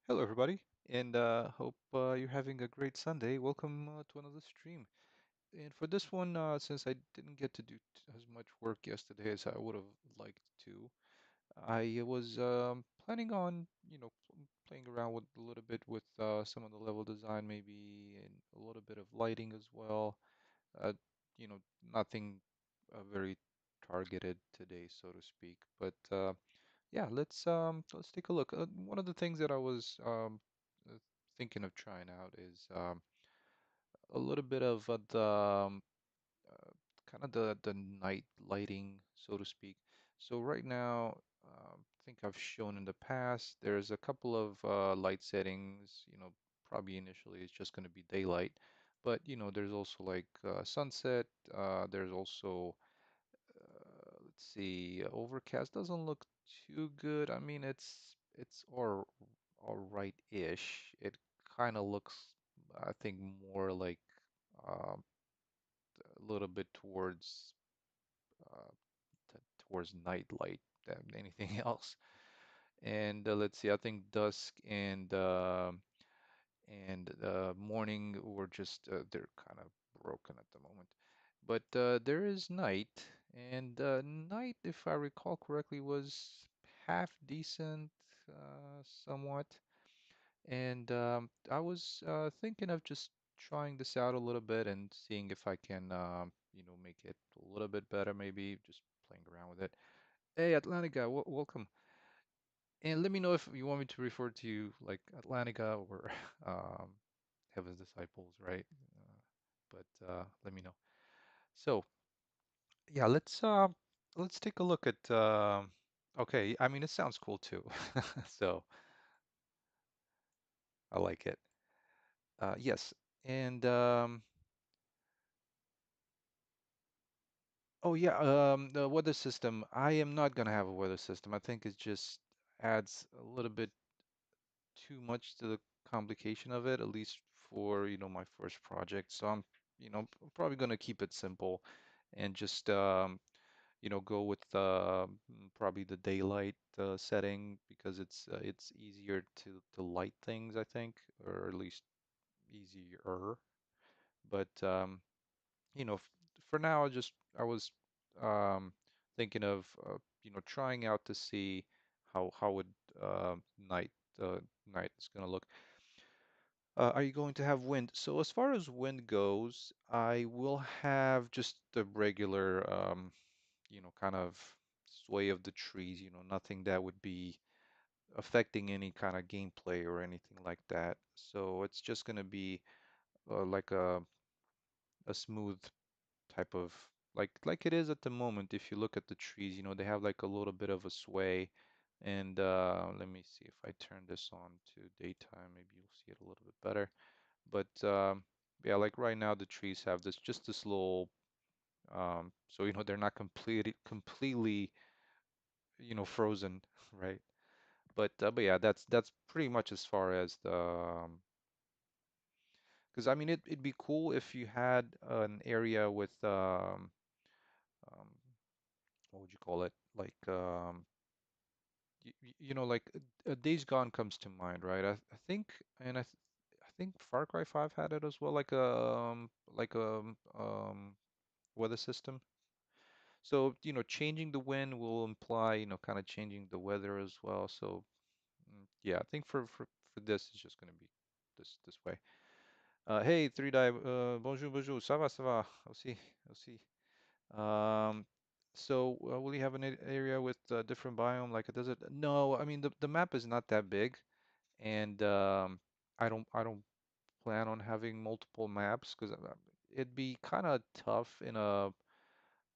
Hello, everybody, and hope you're having a great Sunday. Welcome to another stream. And for this one, since I didn't get to do as much work yesterday as I would have liked to, I was planning on, playing around with a little bit with some of the level design, maybe, and a little bit of lighting as well. Uh, Nothing very targeted today, so to speak. But yeah, let's take a look. One of the things that I was uh, thinking of trying out is a little bit of the uh, kind of the night lighting, so to speak. So right now, I think I've shown in the past, there's a couple of light settings. Probably initially it's just going to be daylight, but there's also like sunset. There's also let's see, overcast doesn't look too good. I mean, it's all right-ish. It kind of looks, I think, more like um, a little bit uh, towards night light than anything else. And let's see, I think dusk and morning were just they're kind of broken at the moment. But there is night, and night, if I recall correctly, was half decent, somewhat. And I was thinking of just trying this out a little bit and seeing if I can, make it a little bit better, maybe just playing around with it. Hey, Atlantica, welcome. And let me know if you want me to refer to you like Atlantica or um, Heaven's Disciples, right? Let me know. So yeah, let's take a look at okay, I mean it sounds cool too. So I like it. Yes. And oh yeah, the weather system. I am not gonna have a weather system. I think it just adds a little bit too much to the complication of it, at least for, my first project. So I'm probably gonna keep it simple and just go with probably the daylight setting because it's easier to light things, I think, or at least easier. But for now, I was um, thinking of trying out to see how would uh, night uh, night is going to look. Are you going to have wind? So as far as wind goes, I will have just the regular kind of sway of the trees, nothing that would be affecting any kind of gameplay or anything like that. So it's just going to be like a smooth type of like it is at the moment. If you look at the trees, they have like a little bit of a sway. And let me see if I turn this on to daytime, maybe you'll see it a little bit better. But yeah, like right now the trees have this little so they're not completely frozen, right? But yeah, that's pretty much as far as the because I mean it'd be cool if you had an area with um what would you call it? Like like Days Gone comes to mind, right? I think and I think Far Cry 5 had it as well, like a weather system. So, changing the wind will imply, kind of changing the weather as well. So, yeah, I think for this it's just going to be this way. Hey, Three Die, bonjour, bonjour, ça va, aussi, aussi. Um, so, will you have an area with a different biome like a desert? No, I mean the map is not that big, and I don't plan on having multiple maps because it'd be kind of tough in a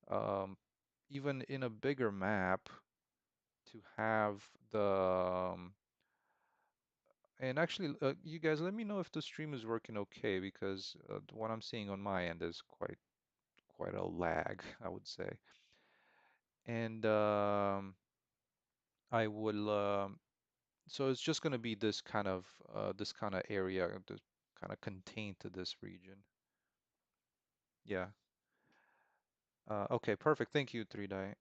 um, even in a bigger map to have the and actually you guys let me know if the stream is working okay because what I'm seeing on my end is quite a lag, I would say. And I will so it's just going to be this kind of area, this kind of contained to this region. Yeah. Okay, perfect. Thank you, 3 Die.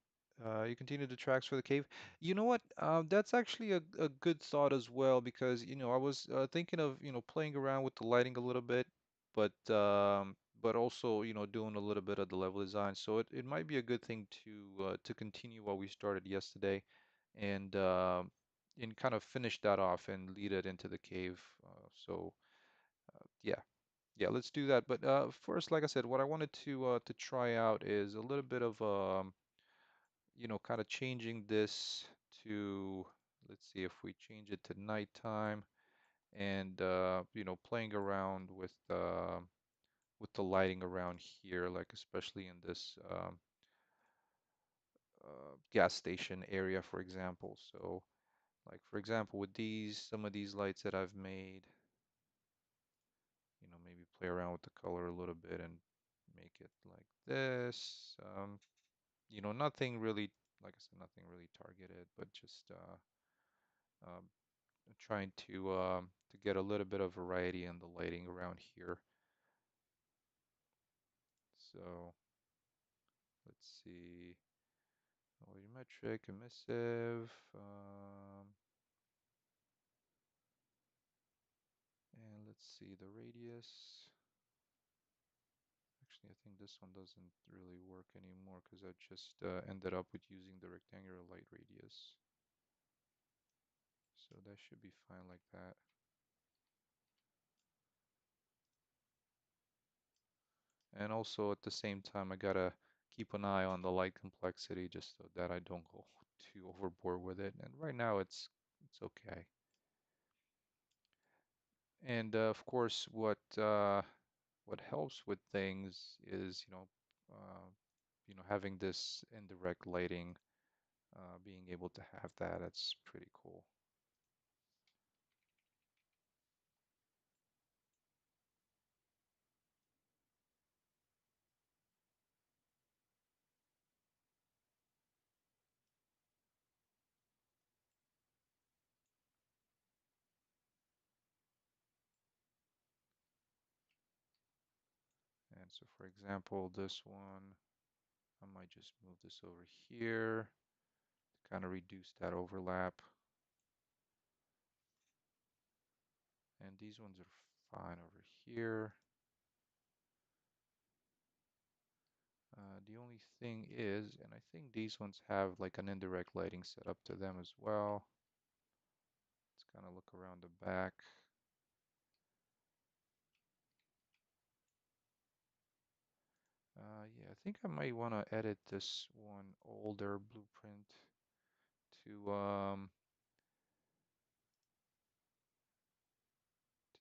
You continue the tracks for the cave. You know what? That's actually a good thought as well because, I was thinking of, playing around with the lighting a little bit, but also, doing a little bit of the level design. So it might be a good thing to continue what we started yesterday and and kind of finish that off and lead it into the cave. So yeah. Yeah, let's do that. But first, like I said, what I wanted to try out is a little bit of kind of changing this to, let's see if we change it to nighttime and playing around with the lighting around here, like especially in this gas station area, for example. So, like for example, with some of these lights that I've made, maybe play around with the color a little bit and make it like this. Nothing really, like I said, nothing really targeted, but just um, trying to get a little bit of variety in the lighting around here. So let's see, volumetric, emissive, and let's see the radius. Actually, I think this one doesn't really work anymore because I just ended up with using the rectangular light radius. So that should be fine like that. And also at the same time, I gotta keep an eye on the light complexity just so that I don't go too overboard with it. And right now it's okay. And of course, what helps with things is, having this indirect lighting, being able to have that, that's pretty cool. And so, for example, this one, I might just move this over here to kind of reduce that overlap. And these ones are fine over here. The only thing is, and I think these ones have like an indirect lighting set up to them as well. Let's kind of look around the back. Yeah, I think I might want to edit this one older blueprint to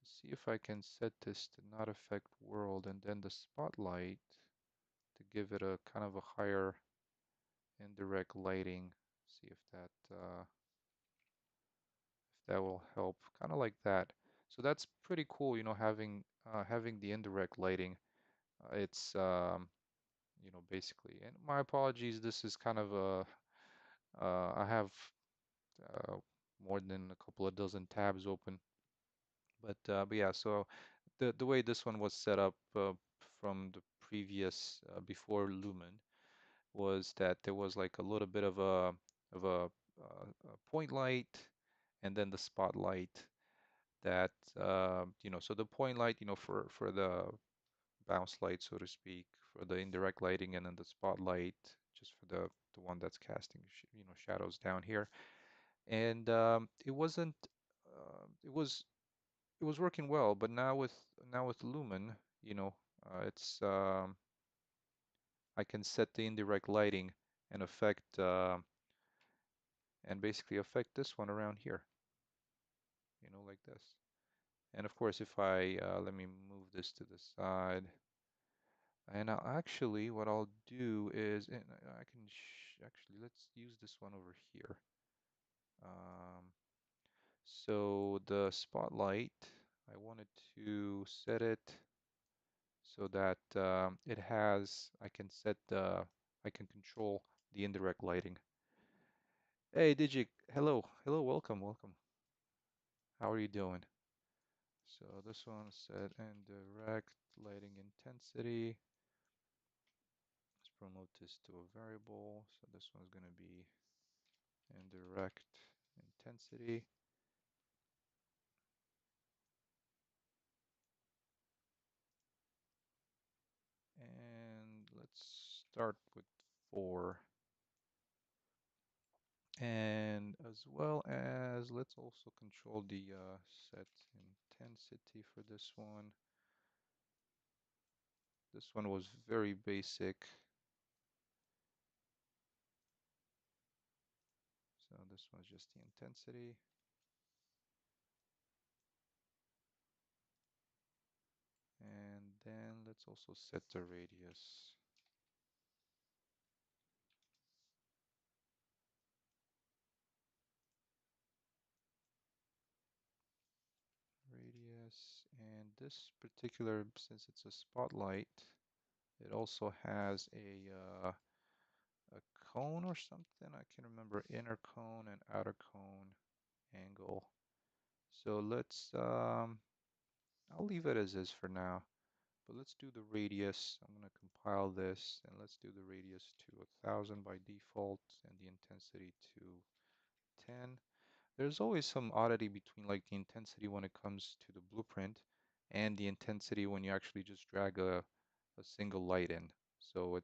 see if I can set this to not affect world and then the spotlight to give it a kind of a higher indirect lighting. See if that will help, kind of like that. So that's pretty cool, having the indirect lighting. It's basically, and my apologies, this is kind of I have uh, more than a couple of dozen tabs open. But yeah, so the way this one was set up from the previous before Lumen was that there was like a little bit of a point light and then the spotlight that so the point light for the bounce light, so to speak, for the indirect lighting, and then the spotlight just for the one that's casting shadows down here. And it was working well, but now with Lumen, you know, it's I can set the indirect lighting and affect and basically affect this one around here, like this. And of course, if I let me move this to the side, and actually what I'll do is, and I can actually let's use this one over here. Um, so the spotlight, I wanted to set it so that I can control the indirect lighting. Hey, Digi, hello, hello, welcome, welcome. How are you doing? So this one set indirect lighting intensity. Let's promote this to a variable. So this one's going to be indirect intensity. And let's start with 4. And as well as let's also control the set intensity for this one. This one was very basic. So this one's just the intensity. And then let's also set the radius. Radius. And this particular, since it's a spotlight, it also has a cone or something. I can remember inner cone and outer cone angle. So I'll leave it as is for now. But let's do the radius. I'm going to compile this and let's do the radius to 1000 by default and the intensity to 10. There's always some oddity between like the intensity when it comes to the blueprint and the intensity when you actually just drag a single light in. So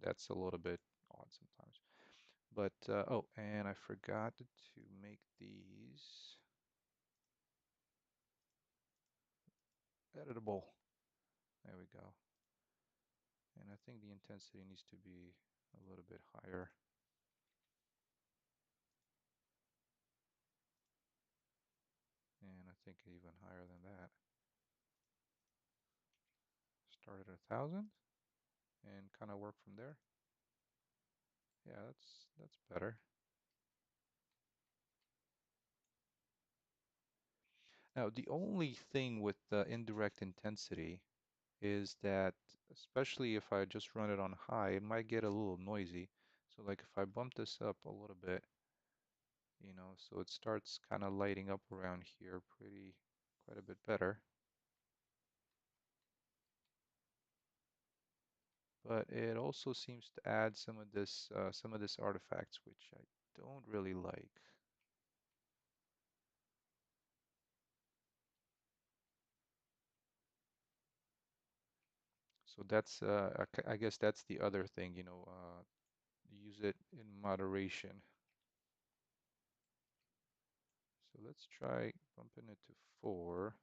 that's a little bit odd sometimes. But oh, and I forgot to make these editable. There we go. And I think the intensity needs to be a little bit higher. And I think even higher than that. Start at 1000 and kind of work from there. Yeah, that's better. Now, the only thing with the indirect intensity is that, especially if I just run it on high, it might get a little noisy. So like if I bump this up a little bit, so it starts kind of lighting up around here quite a bit better. But it also seems to add some of this artifacts, which I don't really like. So that's, I guess that's the other thing, use it in moderation. So let's try bumping it to 4.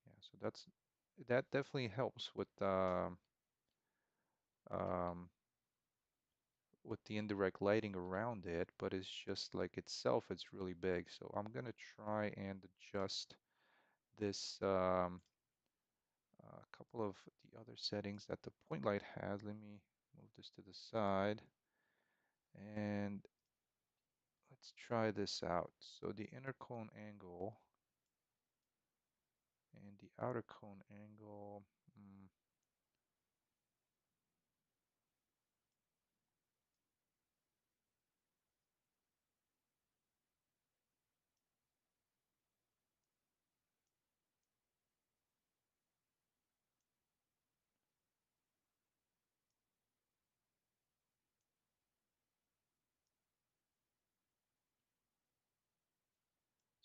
Yeah, so that definitely helps um, with the indirect lighting around it, but it's just like itself, it's really big. So I'm gonna try and adjust this a couple of the other settings that the point light has. Let me move this to the side and let's try this out. So the inner cone angle and the outer cone angle.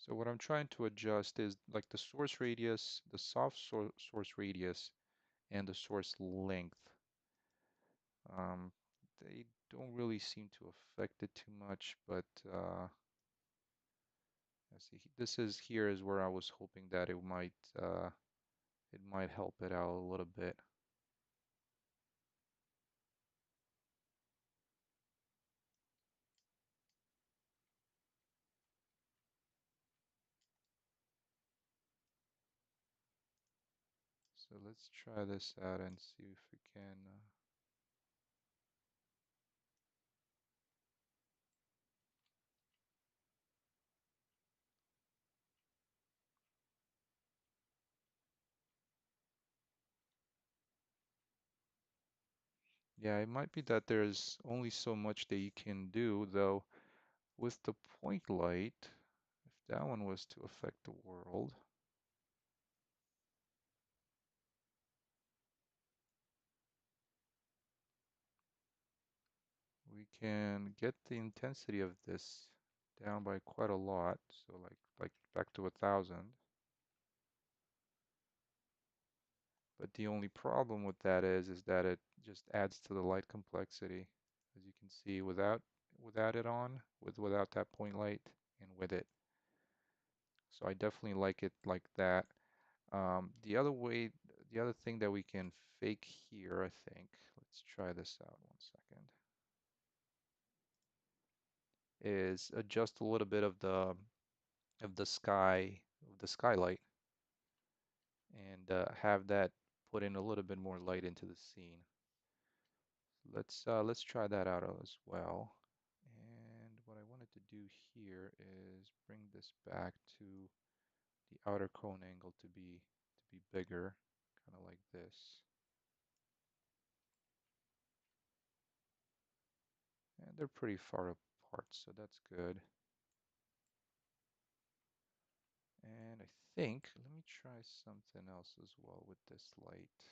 So what I'm trying to adjust is like the source radius, the soft source radius, and the source length. Um, they don't really seem to affect it too much, but let's see. This is here is where I was hoping that it might help it out a little bit. So let's try this out and see if we can. Yeah, it might be that there's only so much that you can do, though. With the point light, if that one was to affect the world, we can get the intensity of this down by quite a lot. So like back to 1,000. But the only problem with that is that it just adds to the light complexity, as you can see, without it on, without that point light, and with it. So I definitely like it like that. The other way, the other thing that we can fake here, I think, let's try this out 1 second, is adjust a little bit of the sky, of the skylight, and have that put in a little bit more light into the scene. Let's try that out as well. And what I wanted to do here is bring this back to the outer cone angle to be bigger, kind of like this. And they're pretty far apart, so that's good. And I think, let me try something else as well with this light.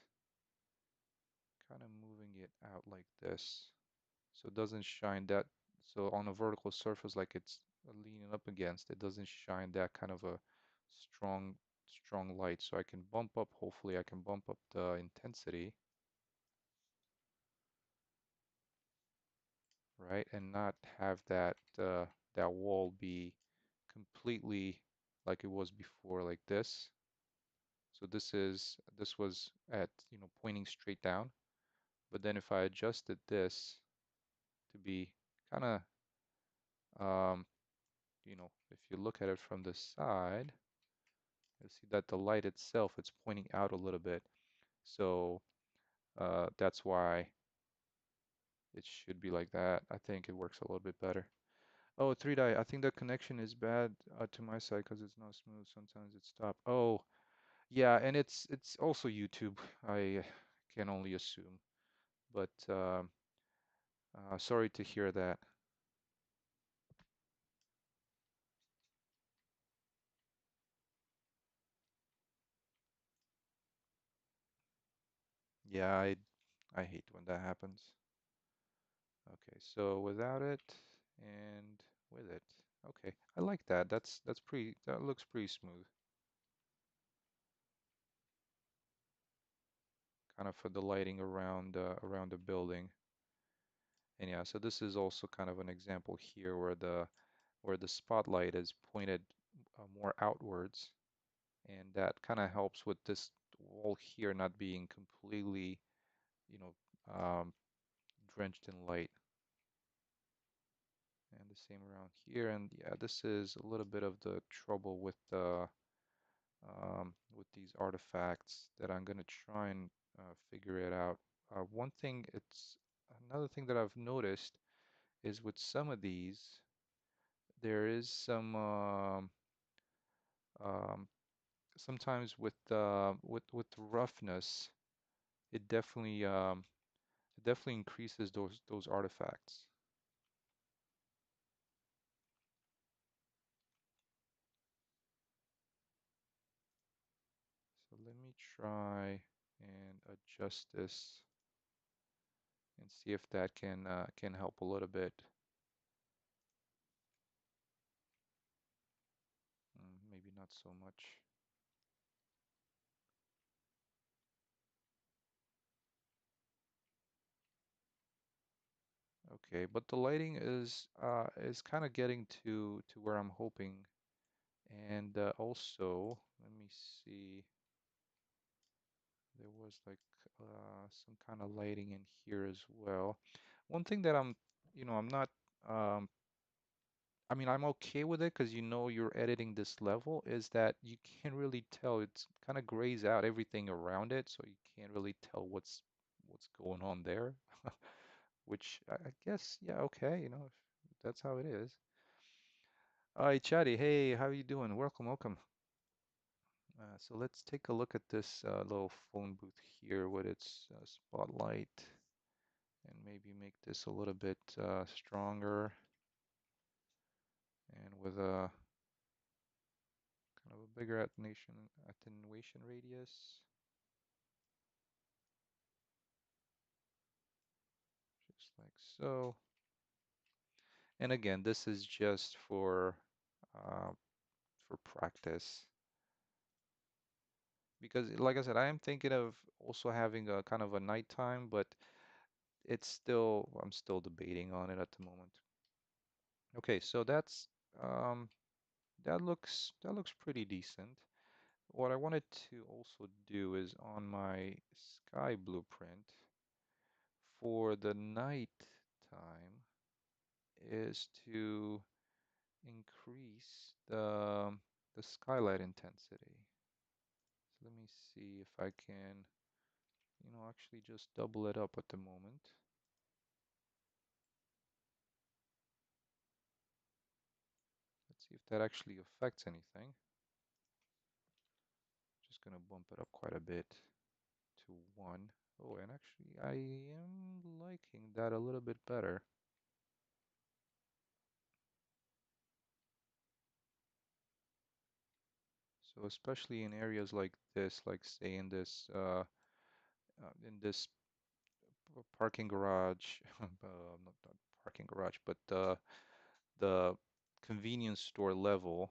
Kind of moving it out like this. So it doesn't shine that, so on a vertical surface like it's leaning up against, it doesn't shine that kind of a strong, strong light. So I can bump up, hopefully I can bump up the intensity, right? And not have that wall be completely like it was before, like this. So this was at, pointing straight down. But then if I adjusted this to be kind of, if you look at it from the side, you'll see that the light itself, it's pointing out a little bit. So that's why it should be like that. I think it works a little bit better. Oh, 3 die. I think the connection is bad to my side because it's not smooth. Sometimes it stops. Oh, yeah, and it's also YouTube. I can only assume. But sorry to hear that. Yeah, I hate when that happens. Okay, so without it and with it. Okay, I like that. That looks pretty smooth. Kind of for the lighting around the building. And yeah, so this is also kind of an example here where the spotlight is pointed more outwards, and that kind of helps with this wall here not being completely, you know, drenched in light. And the same around here. And yeah, this is a little bit of the trouble with these artifacts that I'm gonna try and figure it out. One thing, it's another thing that I've noticed is with some of these, there is some um, sometimes with roughness, it definitely increases those artifacts. So let me try and adjust this and see if that can help a little bit. Maybe not so much. Okay, but the lighting is kind of getting to where I'm hoping. And also, let me see. There was like some kind of lighting in here as well. One thing that I'm not, um, I mean, I'm okay with it because you're editing this level, is that you can't really tell. It's kind of grays out everything around it, so you can't really tell what's going on there. Which I guess, yeah, okay, if that's how it is. Hi, Chatty. Hey, how you doing? Welcome, welcome. So let's take a look at this little phone booth here with its spotlight and maybe make this a little bit stronger. and with a kind of a bigger attenuation radius, just like so. And again, this is just uh, for practice because, like I said, I am thinking of also having a kind of a nighttime, but I'm still debating on it at the moment. Okay, so um, that looks pretty decent. What I wanted to also do is on my sky blueprint for the night time is to increase the skylight intensity. So let me see if I can, actually just double it up at the moment. Let's see if that actually affects anything. Just gonna bump it up quite a bit to 1. Oh, and actually I am liking that a little bit better. So especially in areas like this, like say in this parking garage, not parking garage, but the convenience store level,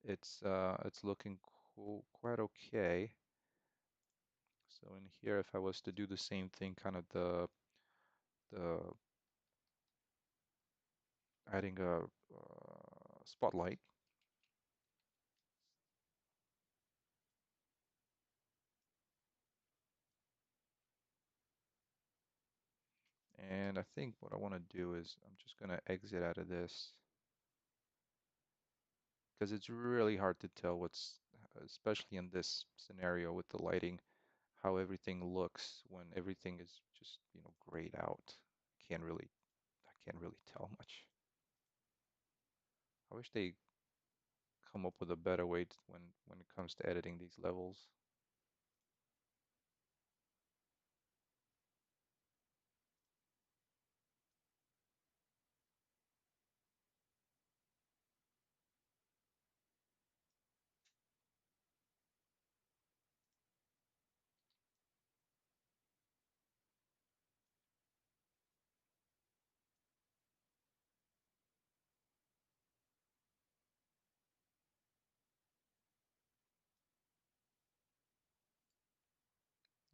it's looking quite okay. So in here, if I was to do the same thing, kind of the adding a spotlight, and I think what I want to do is I'm just gonna exit out of this because it's really hard to tell especially in this scenario with the lighting, how everything looks when everything is just, grayed out. Can't really, I can't really tell much. I wish they come up with a better way when it comes to editing these levels.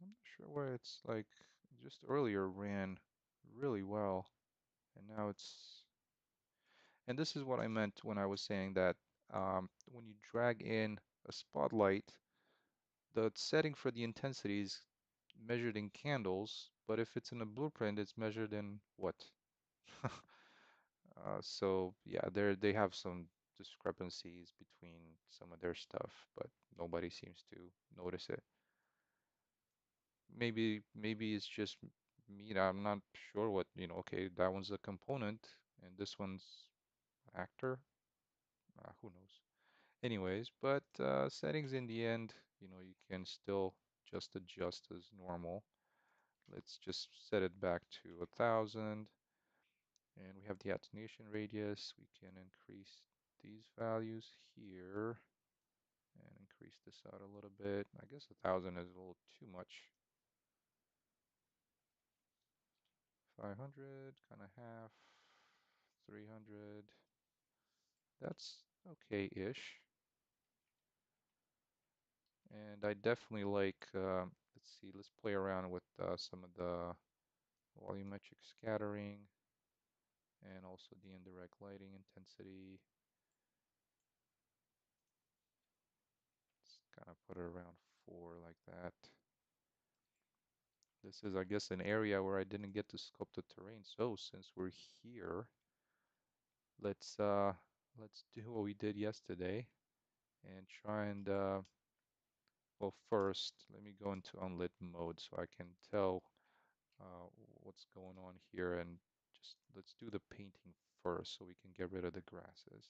I'm not sure why it's like just earlier ran really well, and now and this is what I meant when I was saying that when you drag in a spotlight, the setting for the intensity is measured in candles, but if it's in a blueprint, it's measured in what? So yeah, they have some discrepancies between some of their stuff, but nobody seems to notice it. Maybe it's just me. I'm not sure what, okay, that one's a component and this one's actor. Who knows? Anyways, but settings in the end, you can still just adjust as normal. Let's just set it back to 1,000. And we have the attenuation radius. We can increase these values here and increase this out a little bit. I guess 1,000 is a little too much. 500, kind of half, 300. That's okay-ish. And I definitely like, let's see, let's play around with some of the volumetric scattering and also the indirect lighting intensity. Let's kind of put it around 4 like that. This is, I guess, an area where I didn't get to sculpt the terrain. So since we're here, let's uh, let's do what we did yesterday and try and well, first, let me go into unlit mode so I can tell uh, what's going on here, and just let's do the painting first so we can get rid of the grasses.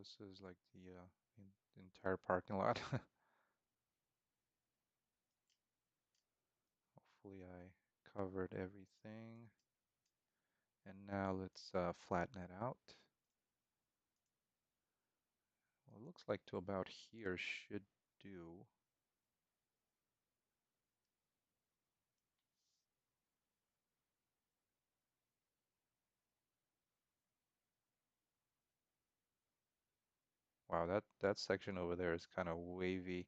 this is like the entire parking lot. Hopefully I covered everything. And now let's flatten it out. Well, it looks like to about here should do. Wow, that section over there is kind of wavy.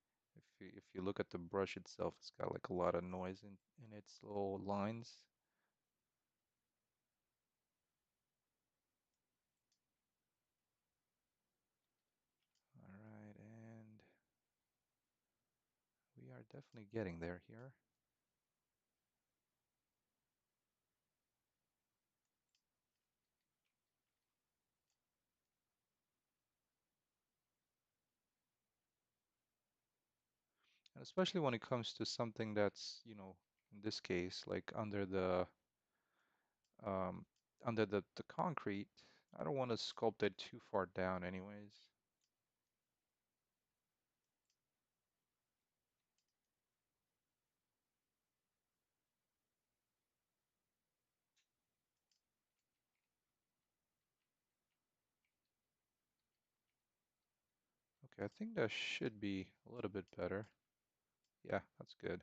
If you look at the brush itself, it's got like a lot of noise in its little lines. All right, and we are definitely getting there here. And especially when it comes to something that's, in this case, like um, under the concrete, I don't want to sculpt it too far down anyways. Okay, I think that should be a little bit better. Yeah, that's good.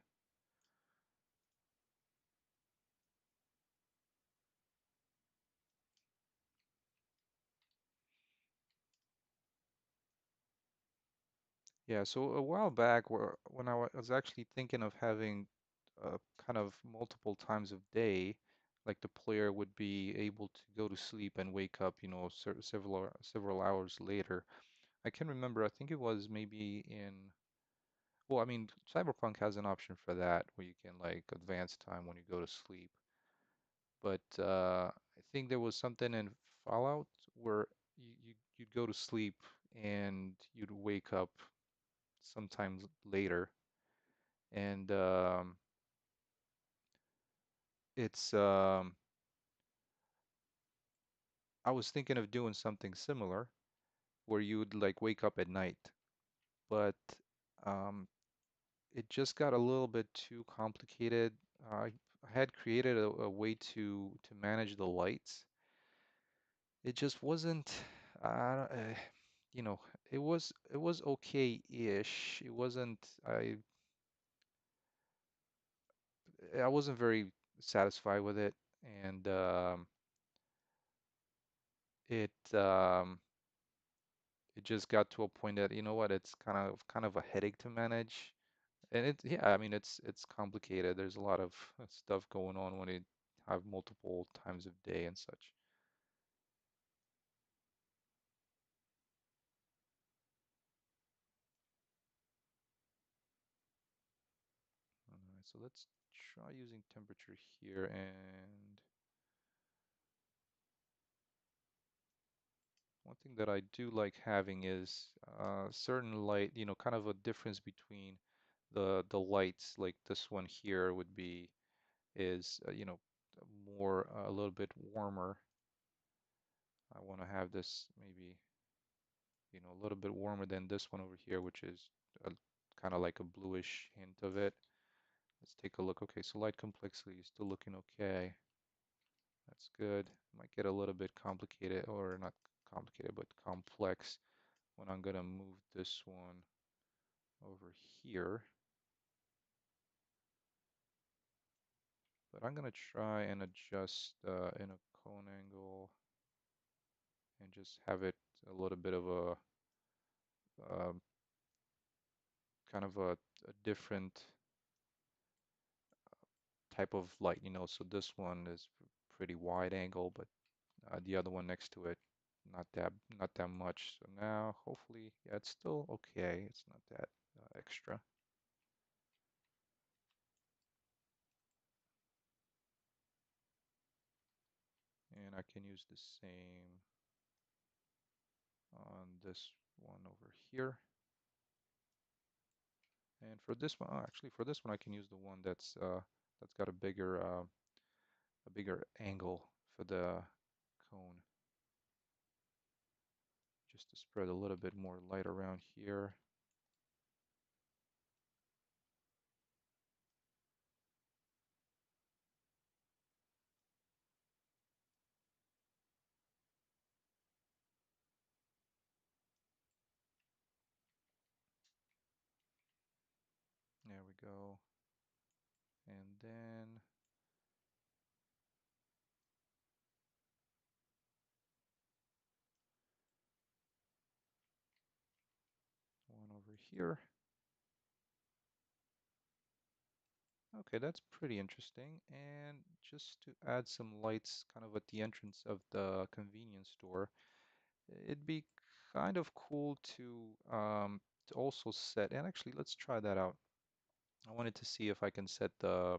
Yeah, so a while back, when I was actually thinking of having kind of multiple times of day, like the player would be able to go to sleep and wake up, several hours later. I can remember, I think it was maybe well, I mean, Cyberpunk has an option for that where you can like advance time when you go to sleep. But I think there was something in Fallout where you'd go to sleep and you'd wake up sometimes later, and it's I was thinking of doing something similar where you'd like wake up at night, but um, it just got a little bit too complicated. I had created a way to manage the lights. It just wasn't, you know, it was okay-ish. It wasn't I wasn't very satisfied with it, and it it just got to a point that, you know what, it's kind of a headache to manage. And yeah, I mean, it's complicated. There's a lot of stuff going on when you have multiple times of day and such. All right, so let's try using temperature here. And one thing that I do like having is certain light, kind of a difference between the lights. Like this one here would be is more a little bit warmer. I want to have this maybe a little bit warmer than this one over here, which is kind of like a bluish hint of it. Let's take a look. Okay, so light complexity is still looking okay. That's good. Might get a little bit complicated, or not complicated, but complex when I'm gonna move this one over here. But I'm gonna try and adjust in a cone angle and just have it a little bit of a um, kind of a different type of light, so this one is pretty wide angle, but the other one next to it, not that much. So now, hopefully, yeah, it's still okay. It's not that extra. And I can use the same on this one over here. And for this one, actually, for this one, I can use the one that's got a bigger angle for the cone, just to spread a little bit more light around here. There we go. And then one over here. Okay, that's pretty interesting. And just to add some lights kind of at the entrance of the convenience store, it'd be kind of cool to also set, and actually let's try that out. I wanted to see if I can set the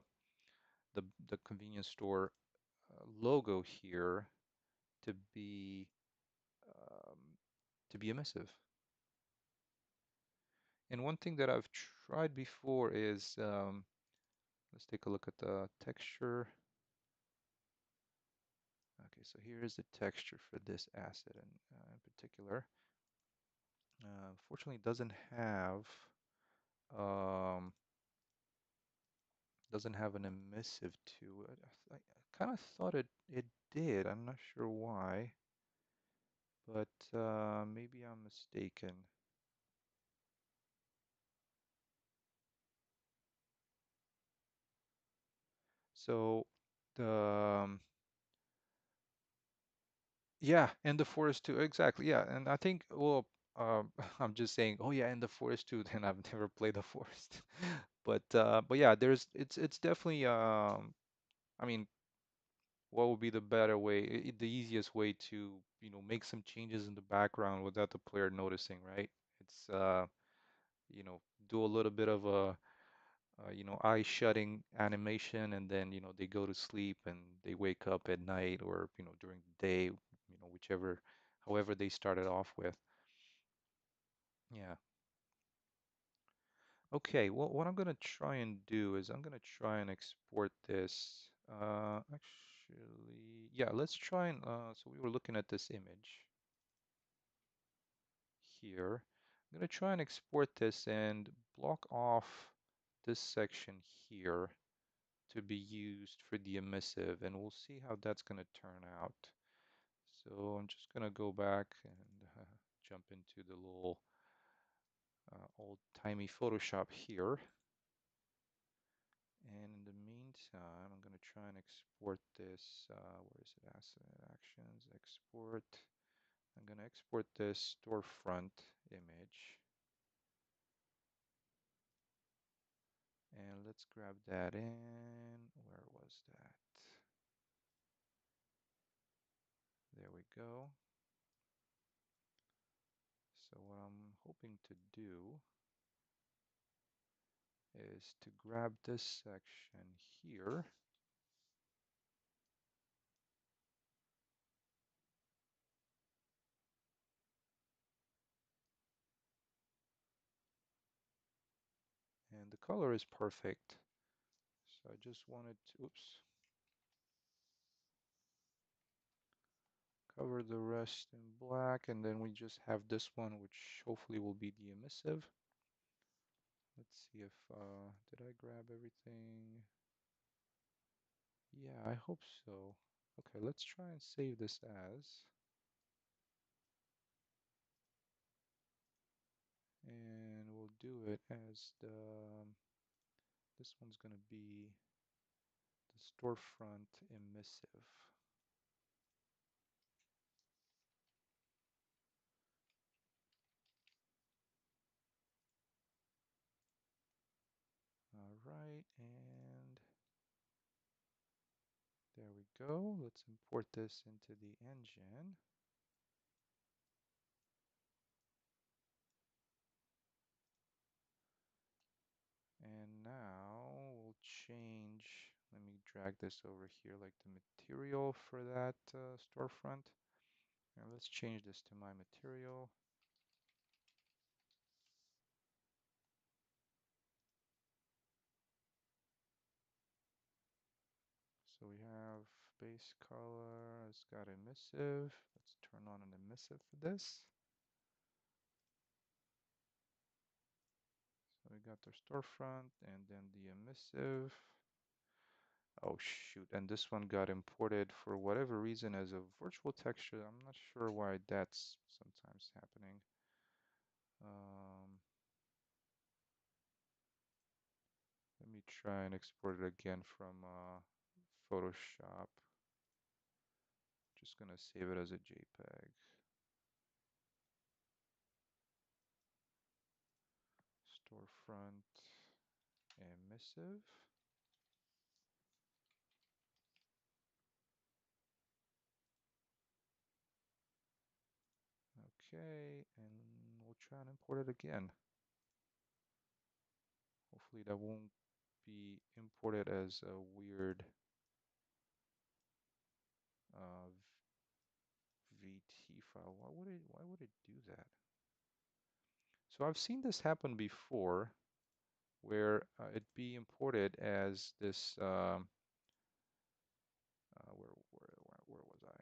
convenience store logo here to be um, to be emissive. And one thing that I've tried before is let's take a look at the texture. Okay, so here is the texture for this asset in particular. Unfortunately, um, doesn't have an emissive to it. I kind of thought it did. I'm not sure why, but maybe I'm mistaken. So the yeah, and the forest too. Exactly. Yeah, and I think well, I'm just saying. Oh yeah, and the forest too. Then I've never played the forest, but yeah, it's definitely I mean, what would be the better way, the easiest way to, make some changes in the background without the player noticing, right? It's do a little bit of a eye shutting animation, and then they go to sleep and they wake up at night or during the day, whichever, however they started off with. Yeah. Okay, well, what I'm gonna try and do is I'm gonna try and export this. Actually, yeah, let's try and so we were looking at this image here. I'm gonna try and export this and block off this section here to be used for the emissive, and we'll see how that's gonna turn out. So I'm just gonna go back and jump into the little old-timey Photoshop here. And in the meantime, I'm going to try and export this. Where is it? Asset Actions, Export. I'm going to export this storefront image. And let's grab that in. Where was that? There we go. So what I'm hoping to do is to grab this section here. And the color is perfect. So I just wanted to, oops, cover the rest in black, and then we just have this one, which hopefully will be the emissive. Let's see if, did I grab everything? Yeah, I hope so. Okay, let's try and save this as. And we'll do it as this one's going to be the storefront emissive. All right, and there we go. Let's import this into the engine. And now we'll change, let me drag this over here, like the material for that storefront. And let's change this to my material. So we have base color, it's got emissive. Let's turn on an emissive for this. So we got our storefront and then the emissive. Oh shoot, and this one got imported for whatever reason as a virtual texture. I'm not sure why that's sometimes happening. Um, Let me try and export it again from Photoshop. Just gonna save it as a JPEG. Storefront emissive. Okay, and we'll try and import it again. Hopefully that won't be imported as a weird uh, VT file. Why would it do that? So I've seen this happen before where it be imported as this where was I?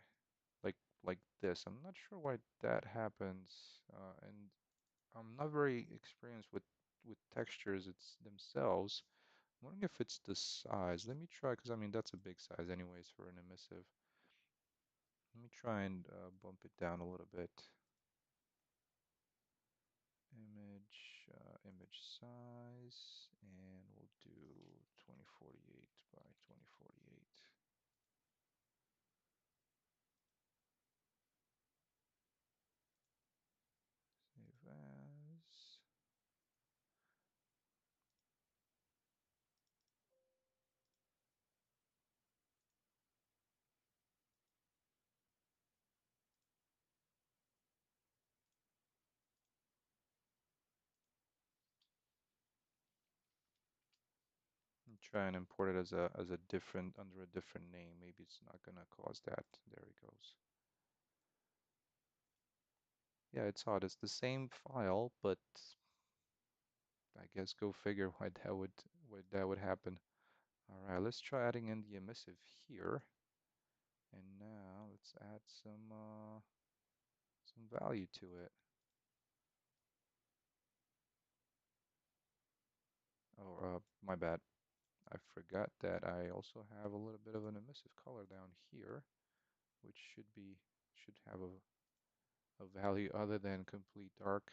Like like this. I'm not sure why that happens, and I'm not very experienced with textures it's themselves. I'm wondering if it's the size. Let me try, because I mean that's a big size anyways for an emissive. Let me try and bump it down a little bit. Image size, and we'll do 2048 by 2048. Save as. And try and import it as a different under a different name. Maybe it's not gonna cause that. There it goes. Yeah, it's odd. It's the same file, but I guess go figure why that would happen. All right, let's try adding in the emissive here. And now let's add some value to it. Oh, my bad. I forgot that I also have a little bit of an emissive color down here, which should have a value other than complete dark.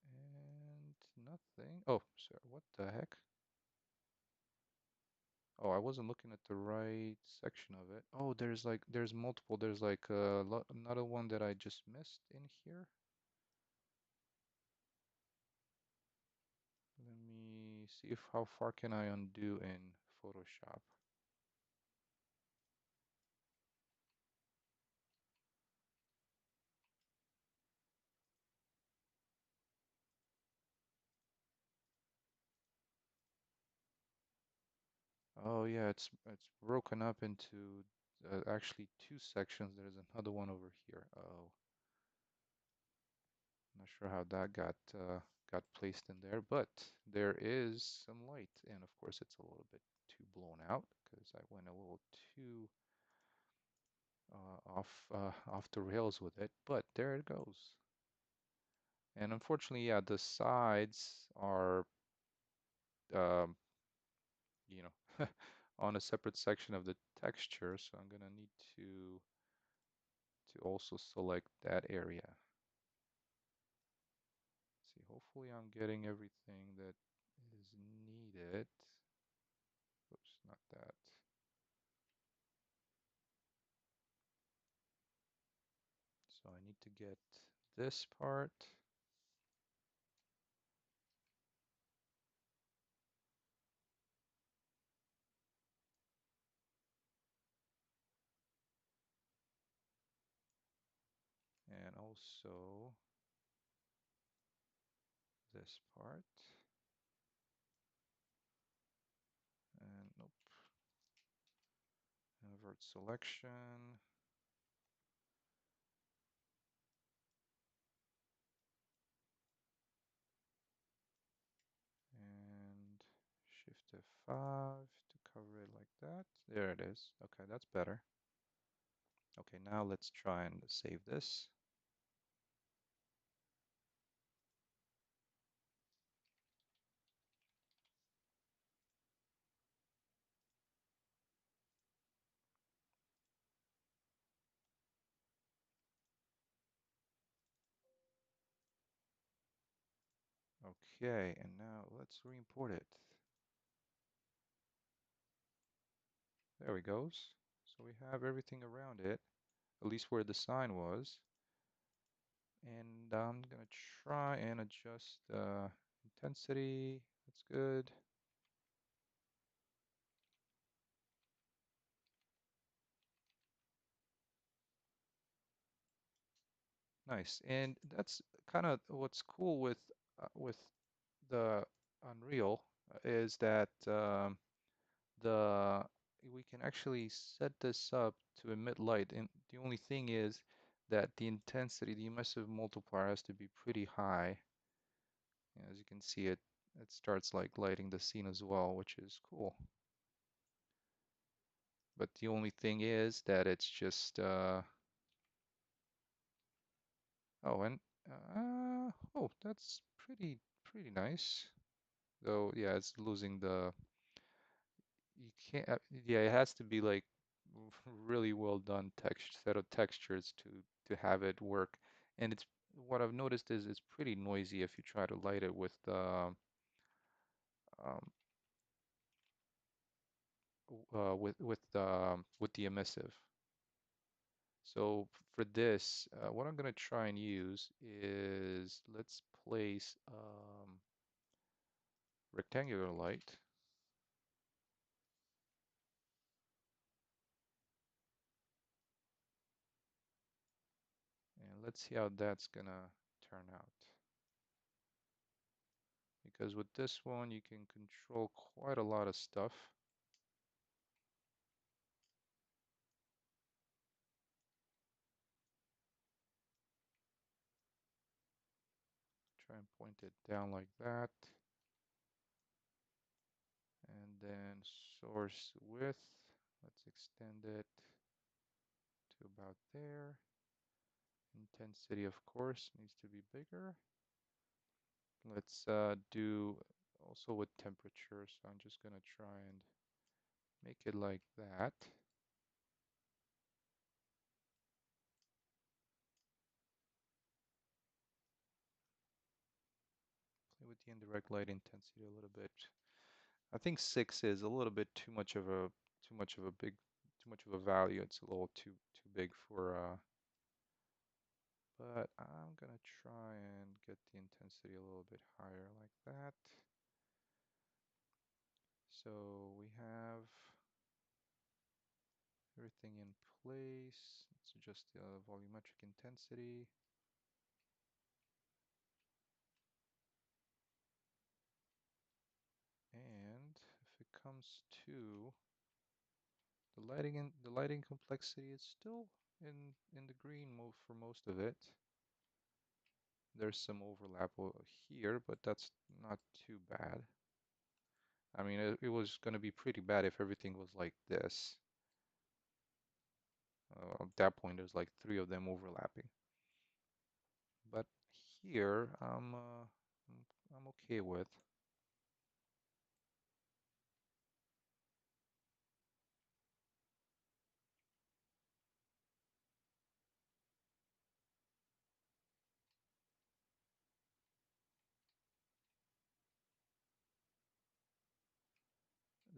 And nothing. Oh, sorry, what the heck? Oh, I wasn't looking at the right section of it. Oh, there's multiple. There's like another one that I just missed in here. Let me see if how far can I undo in Photoshop. Oh yeah, it's broken up into actually two sections. There's another one over here. Oh, not sure how that got placed in there, but there is some light, and of course it's a little bit too blown out because I went a little too off the rails with it. But there it goes. And unfortunately, yeah, the sides are um, you know on a separate section of the texture, so I'm gonna need to also select that area. See, hopefully I'm getting everything that is needed. Oops, not that. So I need to get this part. And also this part. And nope. Invert selection. And Shift F5 to cover it like that. There it is. Okay, that's better. Okay, now let's try and save this. Okay, and now let's re-import it. There we goes. So we have everything around it, at least where the sign was. And I'm gonna try and adjust intensity. That's good. Nice. And that's kind of what's cool with the Unreal is that the we can actually set this up to emit light. And the only thing is that the intensity, the emissive multiplier has to be pretty high. As you can see, it starts like lighting the scene as well, which is cool. But the only thing is that it's just oh, and oh, that's pretty nice. Though, yeah, it's losing the you can't yeah, it has to be like really well done text set of textures to have it work. And it's what I've noticed is it's pretty noisy if you try to light it um, with the emissive. So for this, what I'm going to try and use is let's place rectangular light, and let's see how that's going to turn out. Because with this one, you can control quite a lot of stuff. Try and point it down like that. And then source width, let's extend it to about there. Intensity, of course, needs to be bigger. Let's do also with temperature, so I'm just gonna try and make it like that. Play with the indirect light intensity a little bit. I think 6 is a little bit too much of a value. It's a little too big for but I'm gonna try and get the intensity a little bit higher like that. So we have everything in place. Let's adjust the volumetric intensity. And if it comes to the lighting complexity, it's still in the green mode for most of it. There's some overlap here, but that's not too bad. I mean, it was going to be pretty bad if everything was like this. At that point, there's like 3 of them overlapping. But here, I'm okay with.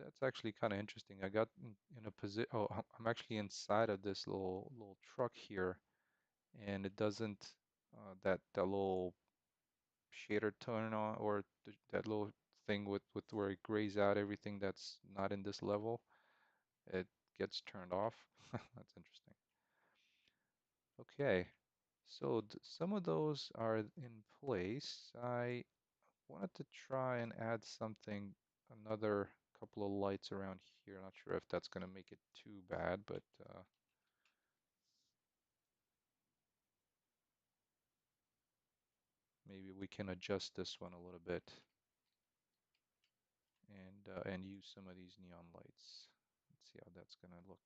That's actually kind of interesting. I got in a position. Oh, I'm actually inside of this little truck here, and it doesn't that little shader turn on or that little thing with where it grays out everything that's not in this level. It gets turned off. That's interesting. Okay, so some of those are in place. I wanted to try and add something, another couple of lights around here. Not sure if that's going to make it too bad, but maybe we can adjust this one a little bit and use some of these neon lights. Let's see how that's going to look.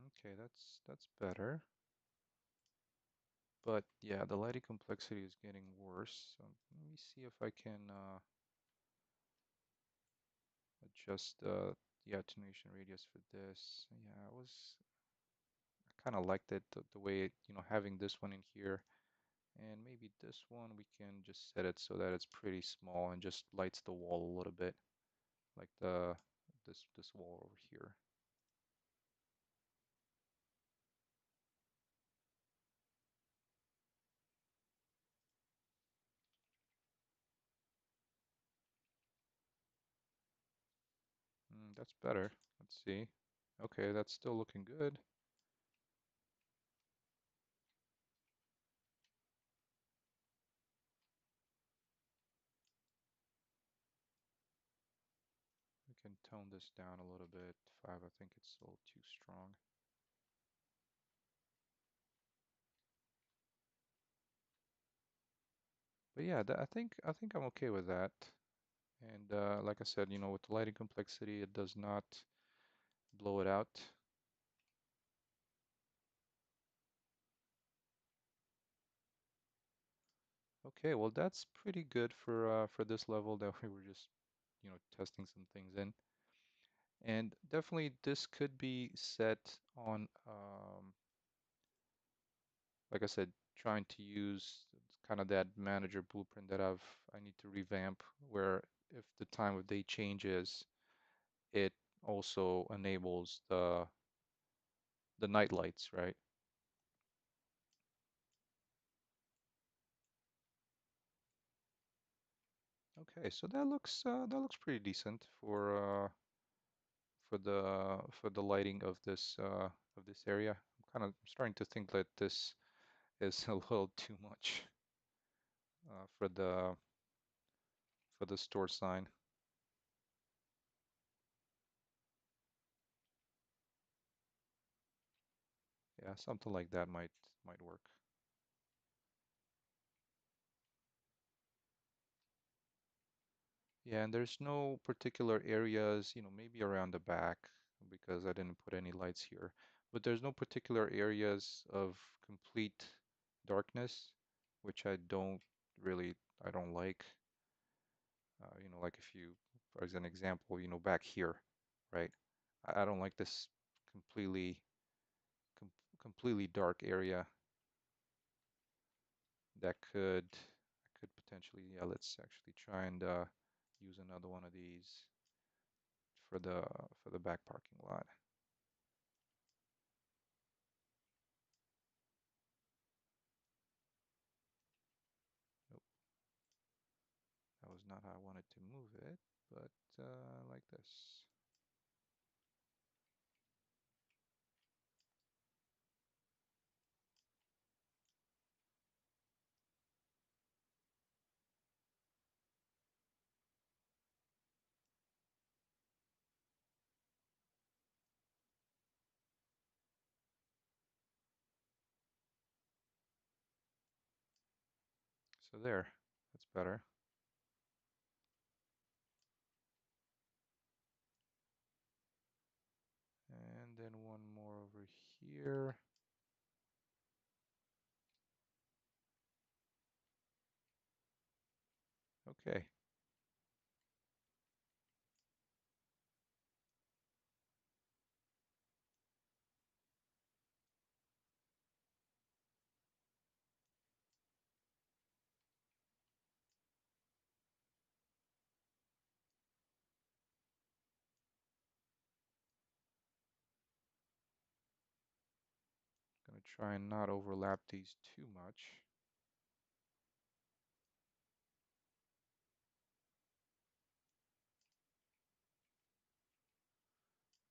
Okay, that's better. But yeah, the lighting complexity is getting worse. So let me see if I can adjust the attenuation radius for this. Yeah, I kind of liked it the way having this one in here, and maybe this one we can just set it so that it's pretty small and just lights the wall a little bit, like this wall over here. That's better. Let's see. Okay, that's still looking good. We can tone this down a little bit. 5, I think it's a little too strong. But yeah, I think I'm okay with that. And like I said, with the lighting complexity, it does not blow it out. Okay, well that's pretty good for this level that we were just, testing some things in. And definitely this could be set on like I said, trying to use kind of that manager blueprint that I need to revamp, where if the time of day changes, it also enables the night lights, right? Okay, so that looks pretty decent for the lighting of this area. I'm kind of starting to think that this is a little too much for the store sign. Yeah, something like that might work. Yeah, and there's no particular areas, maybe around the back because I didn't put any lights here, but there's no particular areas of complete darkness, which I don't like. Like if you, as an example, back here, right? I don't like this completely, com completely dark area that could potentially, yeah, let's actually try and use another one of these for the back parking lot. Nope, that was not how I wanted to move it, but like this. So there, that's better. And then one more over here. Okay, gonna try and not overlap these too much.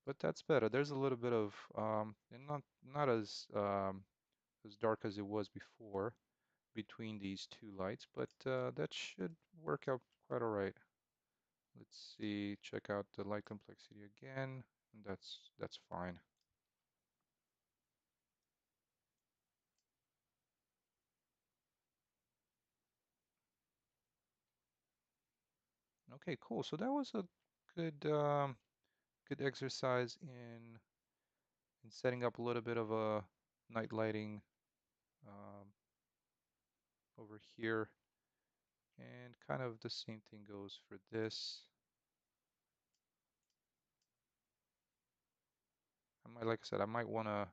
But that's better. There's a little bit of and not as dark as it was before between these two lights, but that should work out quite all right. Let's see, check out the light complexity again. And that's fine. Okay, cool. So that was a good good exercise in and setting up a little bit of a night lighting um, over here. And kind of the same thing goes for this. Like I said, I might want to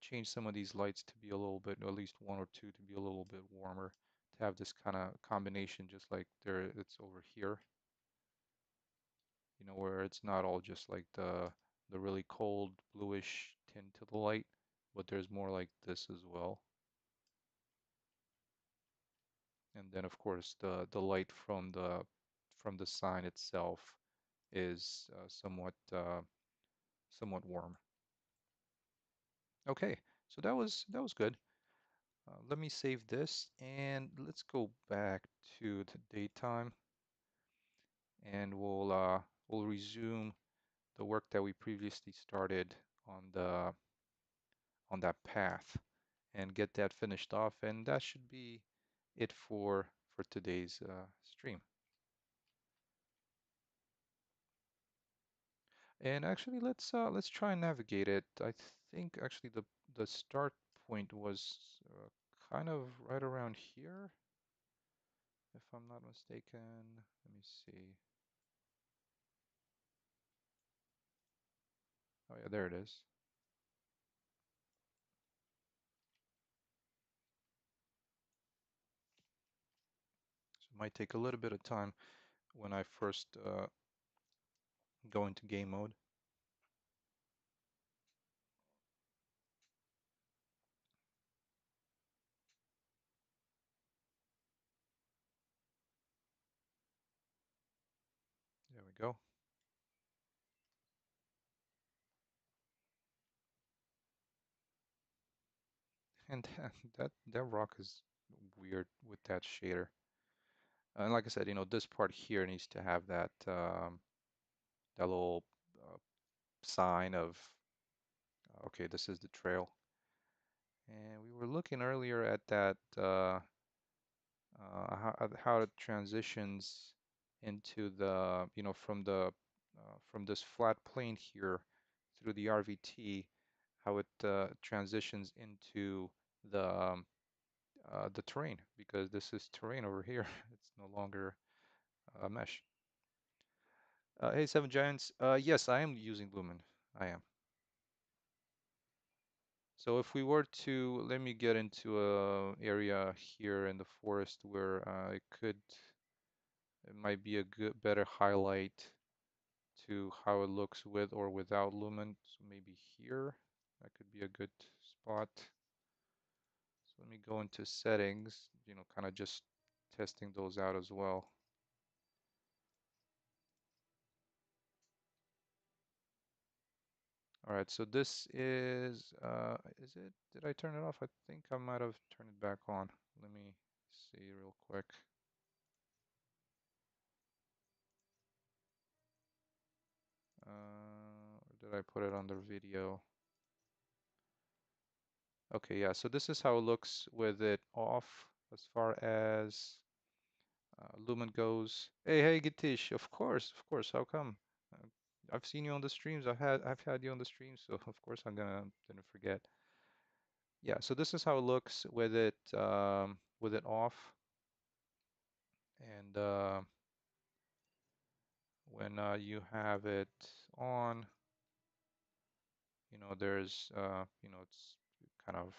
change some of these lights to be a little bit, at least one or two, to be a little bit warmer, to have this kind of combination, just like there it's over here. Where it's not all just like the really cold bluish tint to the light, but there's more like this as well. And then of course the light from the sign itself is somewhat warm. Okay, so that was good. Let me save this and let's go back to the daytime and we'll resume the work that we previously started on the on that path and get that finished off, and that should be it for today's stream. And actually, let's try and navigate it. I think actually the start point was kind of right around here, if I'm not mistaken. Let me see. Oh yeah, there it is. So it might take a little bit of time when I first go into game mode. There we go. And that rock is weird with that shader. And like I said, this part here needs to have that little uh, sign of okay, this is the trail. And we were looking earlier at that how it transitions into the from this flat plane here through the RVT, how it transitions into the terrain, because this is terrain over here. It's no longer a mesh. Hey, Seven Giants. Yes, I am using Lumen. I am. So if we were to, let me get into a area here in the forest where it might be a better highlight to how it looks with or without Lumen. So maybe here, that could be a good spot. So let me go into settings, kind of just testing those out as well. All right, so this is it? Did I turn it off? I think I might have turned it back on. Let me see real quick. Or did I put it under video? Okay, yeah, so this is how it looks with it off as far as Lumen goes. Hey, Gitish, of course, how come? Uh, I've seen you on the streams. I've had you on the streams, so of course I'm gonna forget. Yeah, so this is how it looks with it off, and when you have it on, it's kind of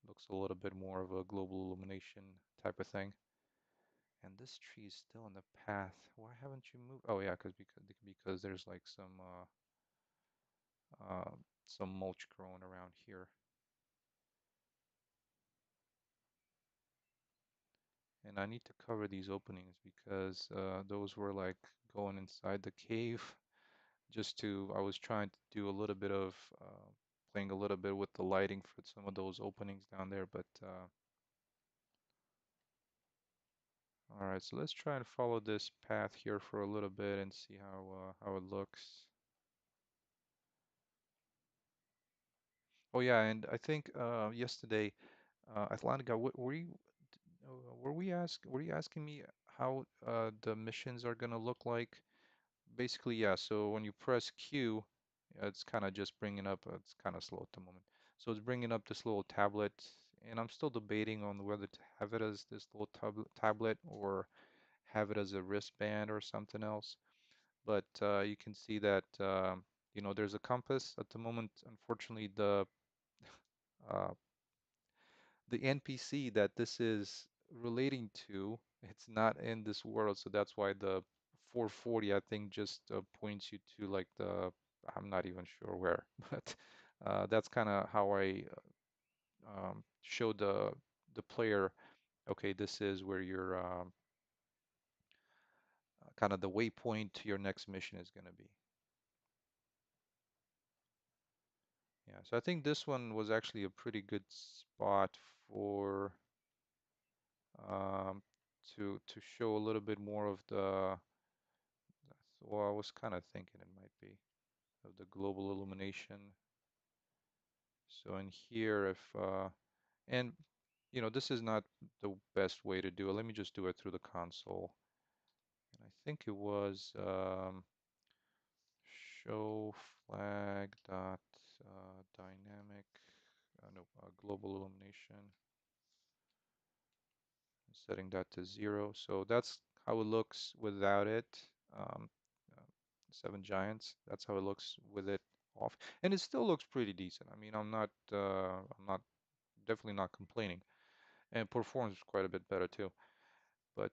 looks a little bit more of a global illumination type of thing. And this tree is still in the path. Why haven't you moved? Oh yeah, because there's like uh, some mulch growing around here. And I need to cover these openings because those were like going inside the cave. I was trying to do a little bit of playing a little bit with the lighting for some of those openings down there, but all right, so let's try and follow this path here for a little bit and see how it looks. Oh yeah, and I think yesterday, Atlantica, were you asking me how the missions are gonna look like? Basically, yeah. So when you press Q, It's kind of just bringing up, it's kind of slow at the moment. So it's bringing up this little tablet, and I'm still debating on whether to have it as this little tablet or have it as a wristband or something else. But you can see that, there's a compass at the moment. Unfortunately, uh, the NPC that this is relating to, it's not in this world, so that's why the 440, I think, just points you to like I'm not even sure where, but that's kind of how I show the player, okay, this is where your kind of the waypoint to your next mission is going to be. Yeah, so I think this one was actually a pretty good spot for um, to show a little bit more of the. Well, I was kind of thinking it might be of the global illumination. So in here, if and this is not the best way to do it. Let me just do it through the console. And I think it was show flag dot dynamic. No, global illumination. Setting that to 0. So that's how it looks without it. Um, uh, Seven Giants. That's how it looks with it off, and it still looks pretty decent. I mean, I'm not definitely not complaining, and it performs quite a bit better too. But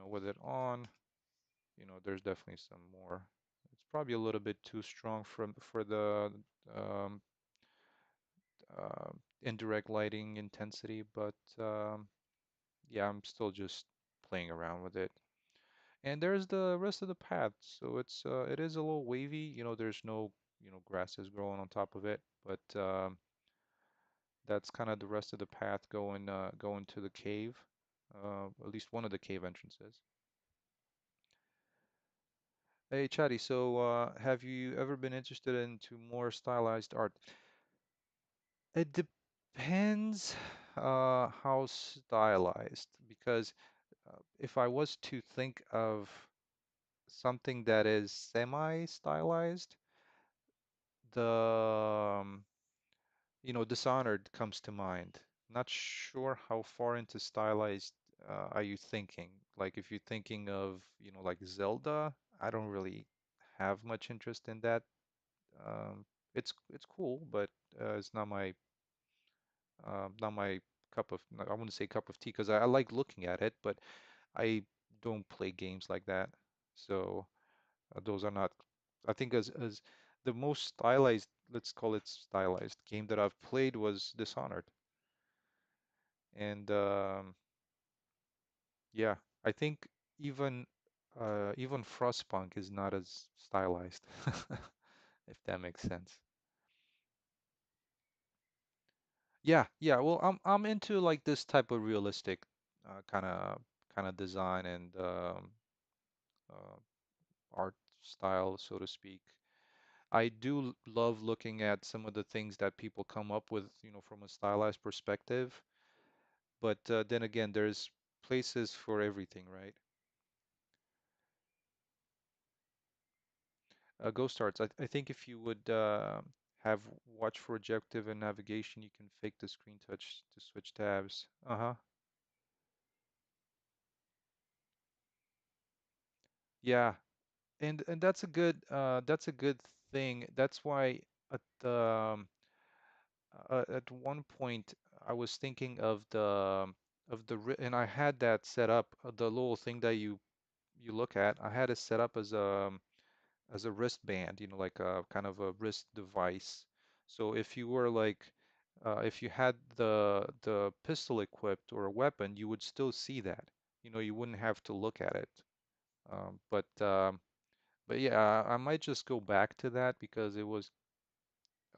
with it on, there's definitely some more. It's probably a little bit too strong for the um, indirect lighting intensity, but yeah, I'm still just playing around with it. And there's the rest of the path. So it is a little wavy. There's no, grasses growing on top of it, but that's kind of the rest of the path going to the cave. At least one of the cave entrances. Hey, Chatty, so have you ever been interested into more stylized art? It depends how stylized, because if I was to think of something that is semi-stylized, the Dishonored comes to mind. Not sure how far into stylized are you thinking? Like if you're thinking of, like Zelda, I don't really have much interest in that. It's cool, but it's not my cup of, I wouldn't say cup of tea because I like looking at it, but I don't play games like that. So those are not, I think as the most stylized, let's call it stylized game that I've played was Dishonored. And yeah, I think even even Frostpunk is not as stylized, if that makes sense. Yeah, yeah. Well, I'm into like this type of realistic kind of design and uh, art style, so to speak. I do love looking at some of the things that people come up with, from a stylized perspective. But then again, there's places for everything, right? Ghost Arts. I think if you would have watch for objective and navigation, you can fake the screen touch to switch tabs. Uh-huh. Yeah, and that's a good thing. That's why at at one point I was thinking and I had that set up, the little thing that you look at. I had it set up as a wristband, like a kind of a wrist device. So if you were like if you had the pistol equipped or a weapon, you would still see that. You wouldn't have to look at it. But yeah, I might just go back to that because it was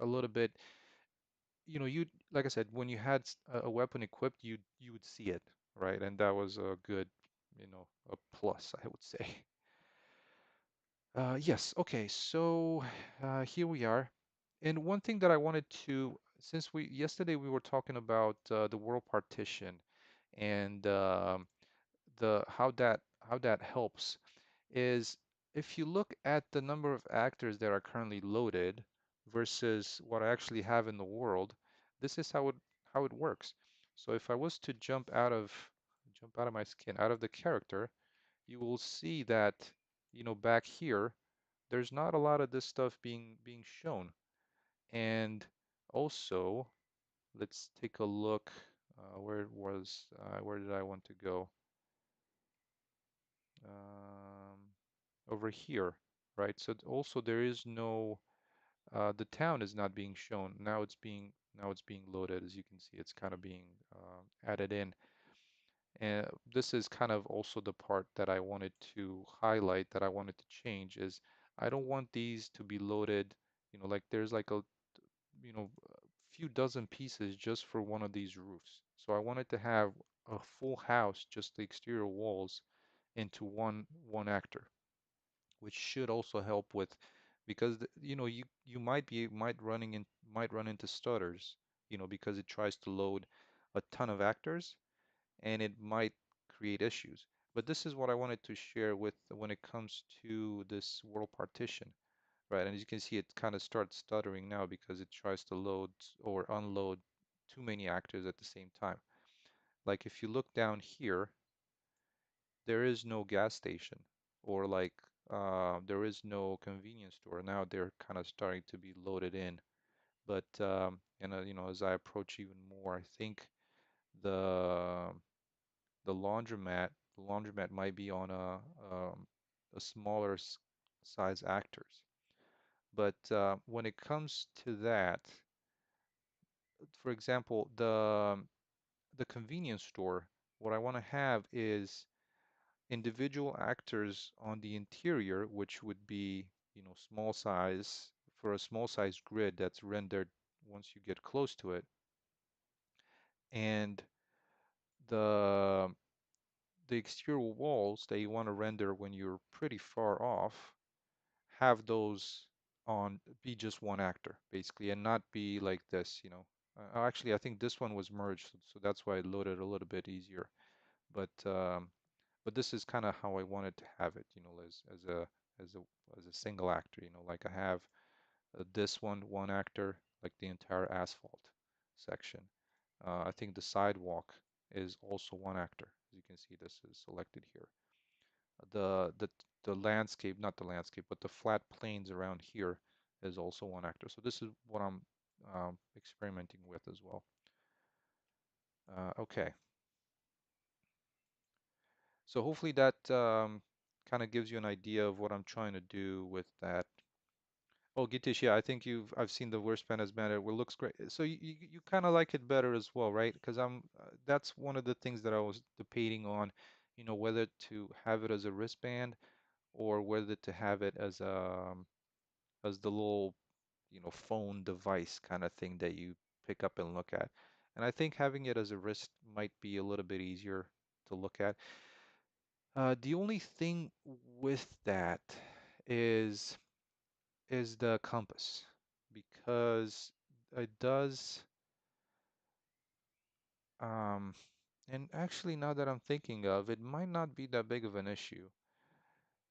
a little bit, you like I said, when you had a weapon equipped, you would see it, right? And that was a good, a plus, I would say. Yes, okay, so here we are. And one thing that I wanted to, since yesterday we were talking about the world partition and the how that helps is. if you look at the number of actors that are currently loaded versus what I actually have in the world, this is how it works. So if I was to jump out of my skin, out of the character, you will see that, back here, there's not a lot of this stuff being shown. And also, let's take a look where it was, where did I want to go? Um, over here, right? So also there is no, the town is not being shown. Now it's being loaded. As you can see, it's kind of being added in. And this is kind of also the part that I wanted to highlight, that I wanted to change is I don't want these to be loaded, like there's like a few dozen pieces just for one of these roofs. So I wanted to have a full house, just the exterior walls, into one actor, which should also help with, because you might run into stutters, because it tries to load a ton of actors, and it might create issues. But this is what I wanted to share with when it comes to this world partition, right? And as you can see, it kind of starts stuttering now because it tries to load or unload too many actors at the same time. Like if you look down here, there is no gas station, or like there is no convenience store. Now they're kind of starting to be loaded in. But and as I approach even more, I think the the laundromat the laundromat might be on a smaller size actors. But when it comes to that, for example, the convenience store, what I want to have is individual actors on the interior, which would be, small size, for a small size grid that's rendered once you get close to it. And the the exterior walls that you want to render when you're pretty far off, have those on, be just one actor basically, and not be like this. Actually, I think this one was merged, so that's why it loaded a little bit easier. But this is kind of how I wanted to have it, as a single actor, like I have this one actor, like the entire asphalt section. I think the sidewalk is also one actor. As you can see, this is selected here. The the the landscape, not the landscape, but the flat plains around here is also one actor. So this is what I'm experimenting with as well. Okay, so hopefully that kind of gives you an idea of what I'm trying to do with that. Oh, Gitish, yeah, I think I've seen the worst pen as banner. It looks great. So you kind of like it better as well, right? Because that's one of the things that I was debating on, whether to have it as a wristband or whether to have it as the little, phone device kind of thing that you pick up and look at. And I think having it as a wrist might be a little bit easier to look at. The only thing with that is is the compass, because it does um and actually, now that I'm thinking of it, might not be that big of an issue.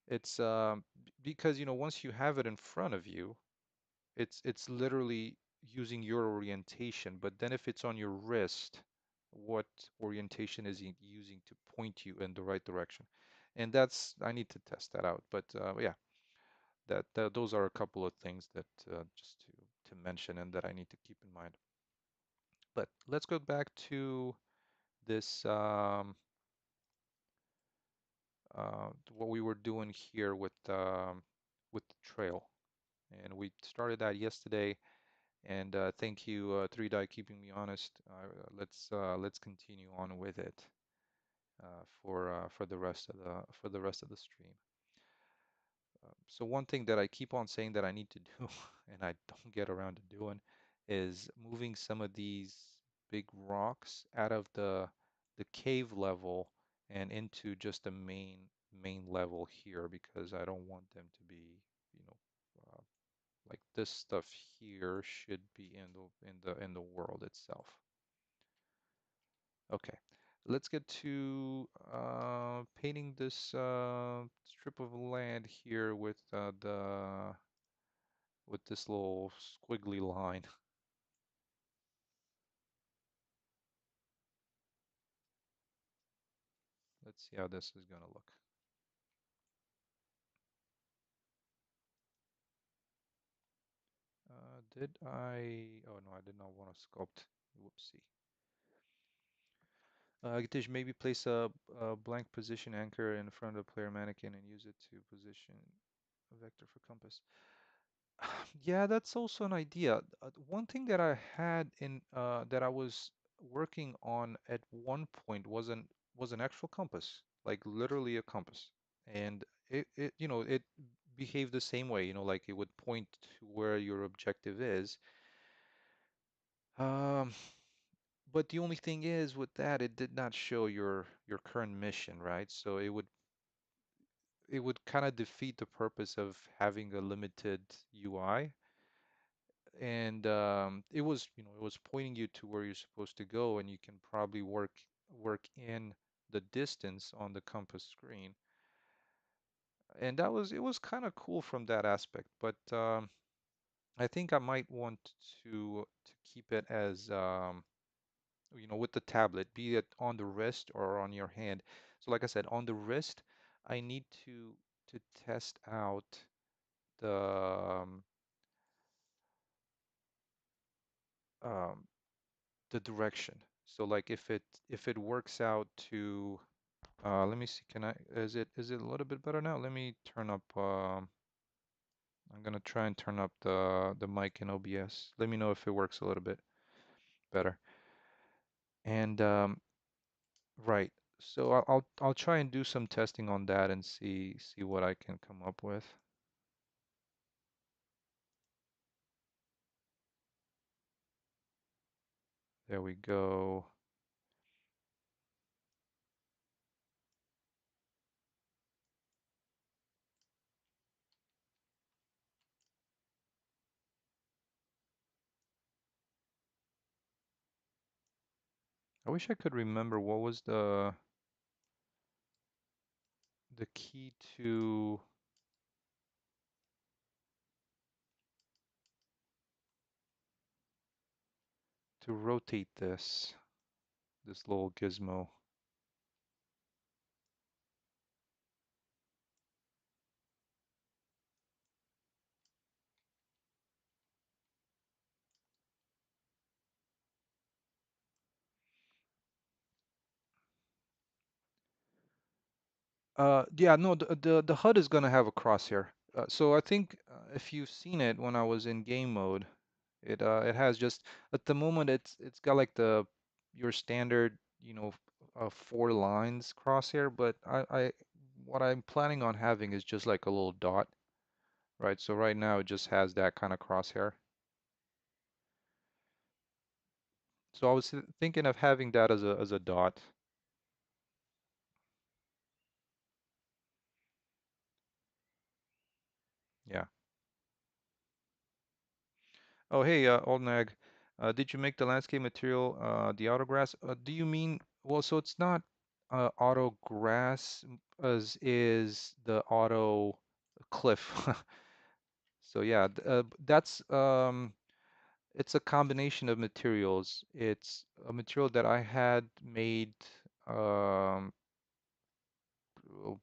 It's because once you have it in front of you, it's literally using your orientation. But then if it's on your wrist, what orientation is it using to point you in the right direction? And that's, I need to test that out. But yeah, that those are a couple of things that just to mention and that I need to keep in mind. But let's go back to this what we were doing here with the trail, and we started that yesterday. And thank you, 3 Die, keeping me honest. Let's continue on with it for the rest of the stream. So one thing that I keep on saying that I need to do, and I don't get around to doing, is moving some of these big rocks out of the cave level and into just the main level here, because I don't want them to be, you know, uh, like this stuff here should be in the world itself. Okay. Let's get to painting this strip of land here with this little squiggly line. Let's see how this is gonna look. Did I? Oh no, I did not want to sculpt. Whoopsie. Gitish, maybe place a blank position anchor in front of the player mannequin and use it to position a vector for compass. Yeah, that's also an idea. One thing that I had in that I was working on at one point was an actual compass, like literally a compass, and it behaved the same way, like it would point to where your objective is. Um, but the only thing is with that, it did not show your current mission, right? So it would kind of defeat the purpose of having a limited UI. And it was pointing you to where you're supposed to go, and you can probably work in the distance on the compass screen. And it was kind of cool from that aspect. But I think I might want to keep it as with the tablet, be it on the wrist or on your hand. So like I said, on the wrist, I need to test out the um, the direction. So like if it works out to let me see, is it a little bit better now? Let me turn up I'm gonna try and turn up the mic in OBS. Let me know if it works a little bit better. And right. So I'll try and do some testing on that and see what I can come up with. There we go. I wish I could remember what was the key to rotate this little gizmo. Yeah, no, the HUD is gonna have a crosshair. So I think if you've seen it when I was in game mode, it has just at the moment it's got like the your standard, 4 lines crosshair, but I what I'm planning on having is just like a little dot, right? So right now it just has that kind of crosshair. So I was thinking of having that as a dot. Yeah. Oh, hey, Oldnag, did you make the landscape material the auto grass? Do you mean, well, so it's not auto grass as is the auto cliff. So yeah, that's it's a combination of materials. It's a material that I had made um,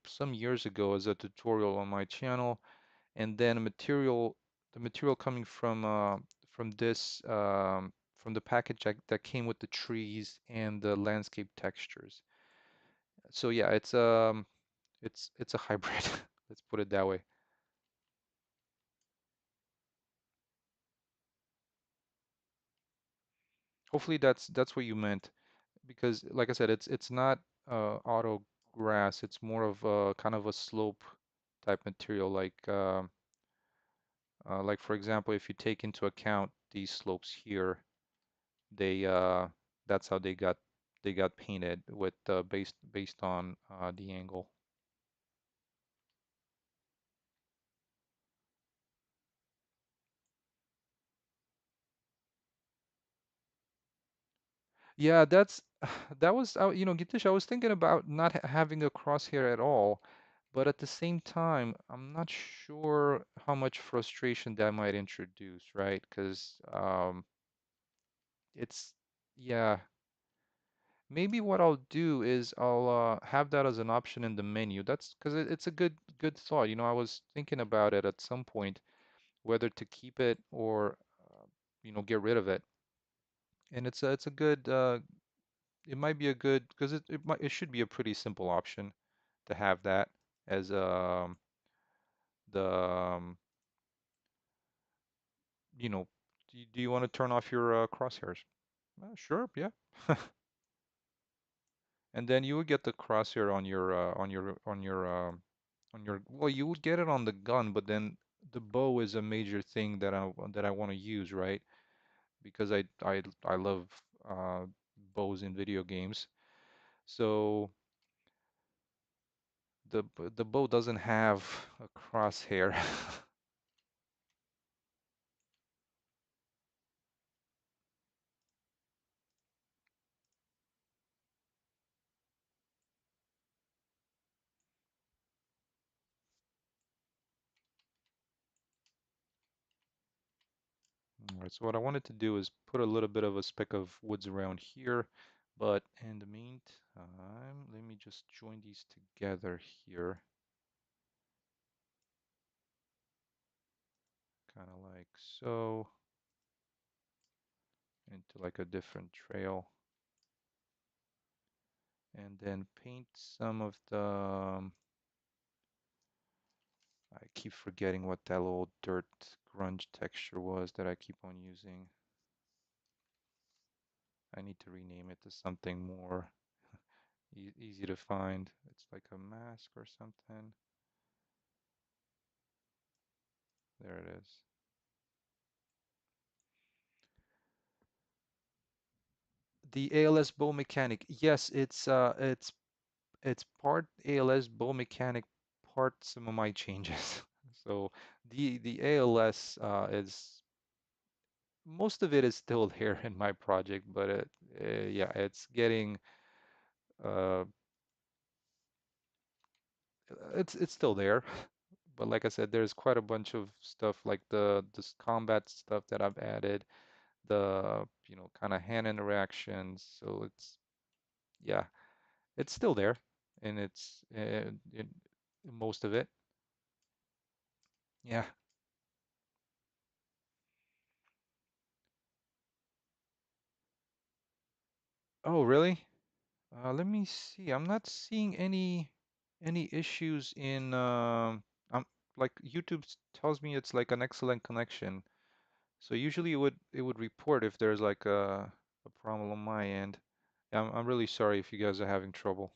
some years ago as a tutorial on my channel, and then the material coming from this from the package that came with the trees and the landscape textures. So yeah, it's a hybrid. Let's put it that way. Hopefully that's what you meant, because like I said, it's not auto grass. It's more of a kind of a slope type material, like for example, if you take into account these slopes here, they that's how they got painted with based on the angle. Yeah, That was, Gitish, I was thinking about not having a crosshair at all, but at the same time, I'm not sure how much frustration that might introduce, right? Because it's, yeah, maybe what I'll do is I'll have that as an option in the menu. That's because it's a good thought. I was thinking about it at some point, whether to keep it or, get rid of it. And it's a good, it might be a good, because it should be a pretty simple option to have that as the do you want to turn off your crosshairs? Sure, yeah. And then you would get the crosshair on your well, you would get it on the gun, but then the bow is a major thing that I want to use, right? Because I love uh bows in video games. So the bow doesn't have a crosshair. All right, so what I wanted to do is put a little bit of a speck of woods around here, but in the meantime, let me just join these together here, kind of like so, into like a different trail, and then paint some of the, I keep forgetting what that little dirt grunge texture was that I keep on using. I need to rename it to something more easy to find. It's like a mask or something. There it is. The ALS bow mechanic. Yes, it's part ALS bow mechanic, part some of my changes. So the ALS is most of it is still there in my project, but yeah, uh it's still there. But like I said, there's quite a bunch of stuff like the this combat stuff that I've added, the kind of hand interactions. So it's yeah, it's still there, and it's most of it. Yeah. Oh, really? Let me see. I'm not seeing any issues in I'm like tells me it's like an excellent connection. So usually it would report if there's like a problem on my end. Yeah, I'm really sorry if you guys are having trouble.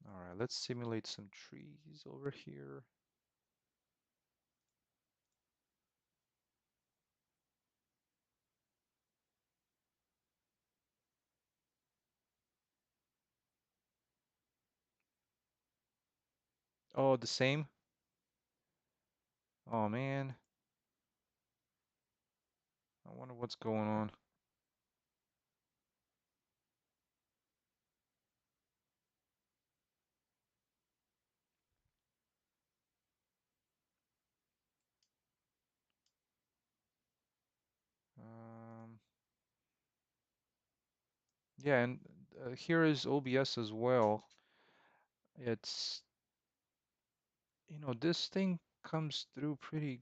All right, let's simulate some trees over here. Oh, the same? Oh man, I wonder what's going on. Um, yeah, and here is OBS as well. It's this thing comes through pretty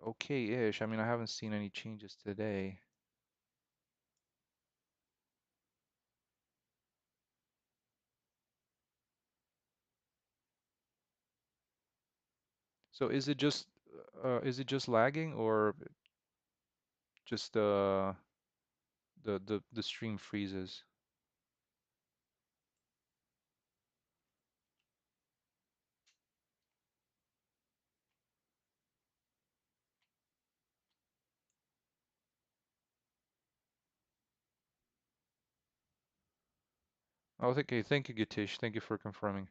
okay-ish. I mean, I haven't seen any changes today. So is it just lagging or just the stream freezes? Oh, thank you, Gitish. Thank you for confirming.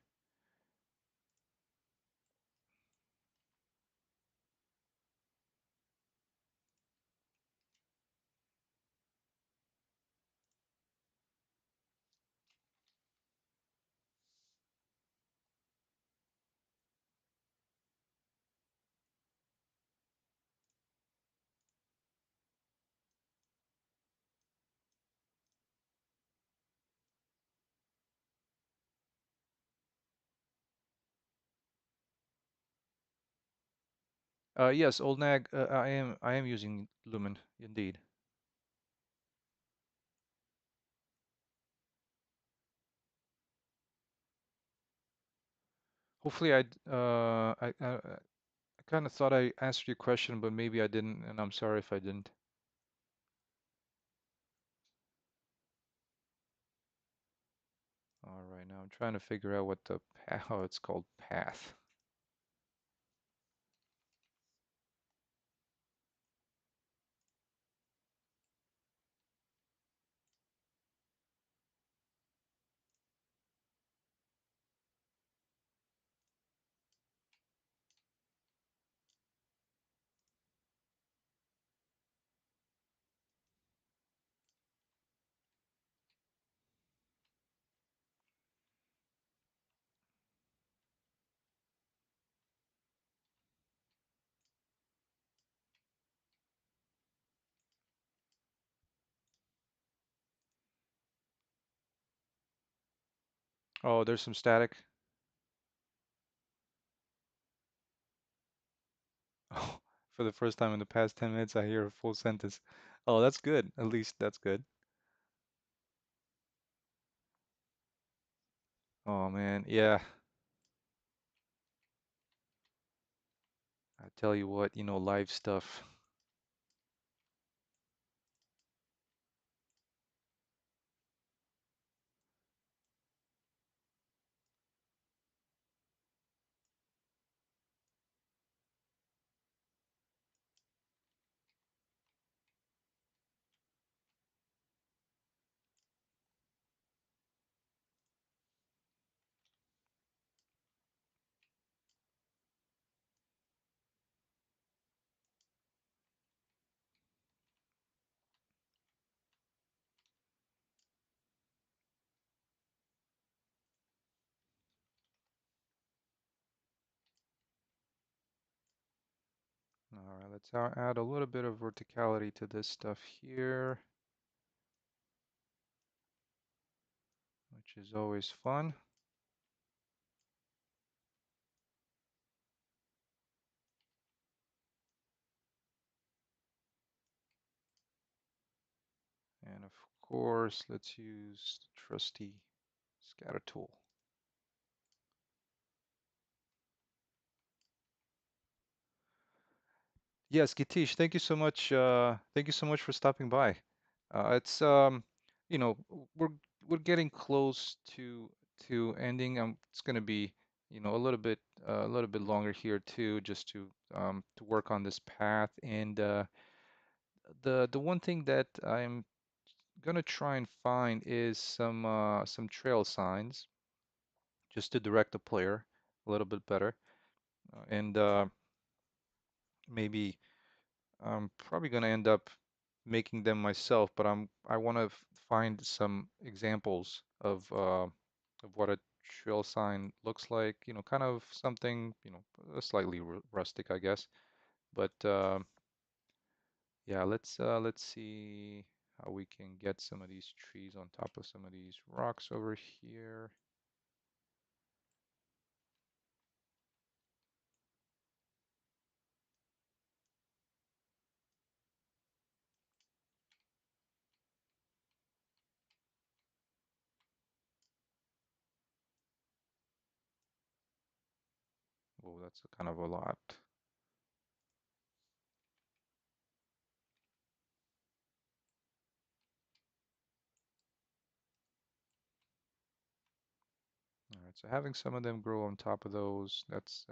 Yes, Old Nag, I am using Lumen indeed. Hopefully I kind of thought I answered your question, but maybe I didn't, and I'm sorry if I didn't. All right, now I'm trying to figure out what the how it's called path. Oh, there's some static. Oh, for the first time in the past 10 minutes, I hear a full sentence. Oh, that's good. At least that's good. Oh man, yeah. I tell you what, live stuff. All right, let's add a little bit of verticality to this stuff here, which is always fun. And of course, let's use the trusty scatter tool. Yes, Gitish, thank you so much. Thank you so much for stopping by. It's you know, we're we're getting close to ending. It's gonna be, a little bit longer here too, just to work on this path. And the one thing that I'm gonna try and find is some trail signs, just to direct the player a little bit better. And maybe I'm probably going to end up making them myself, but I want to find some examples of what a trail sign looks like, kind of something, slightly rustic, I guess. But yeah, let's see how we can get some of these trees on top of some of these rocks over here. Oh, that's a kind of a lot. All right, so having some of them grow on top of those, that's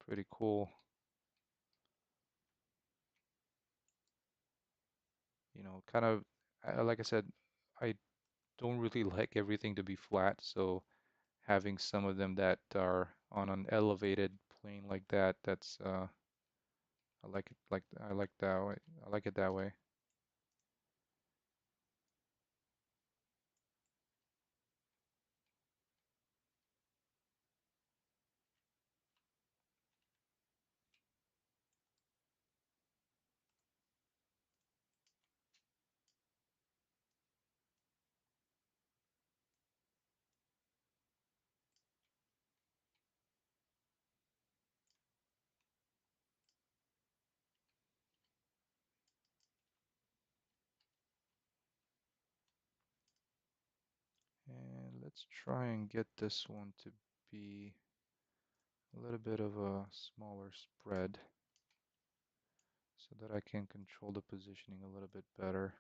pretty cool. Kind of, like I said, I don't really like everything to be flat, so having some of them that are on an elevated plane like that, that's I like it like I like that way. I like it that way. And let's try and get this one to be a little bit of a smaller spread so that I can control the positioning a little bit better.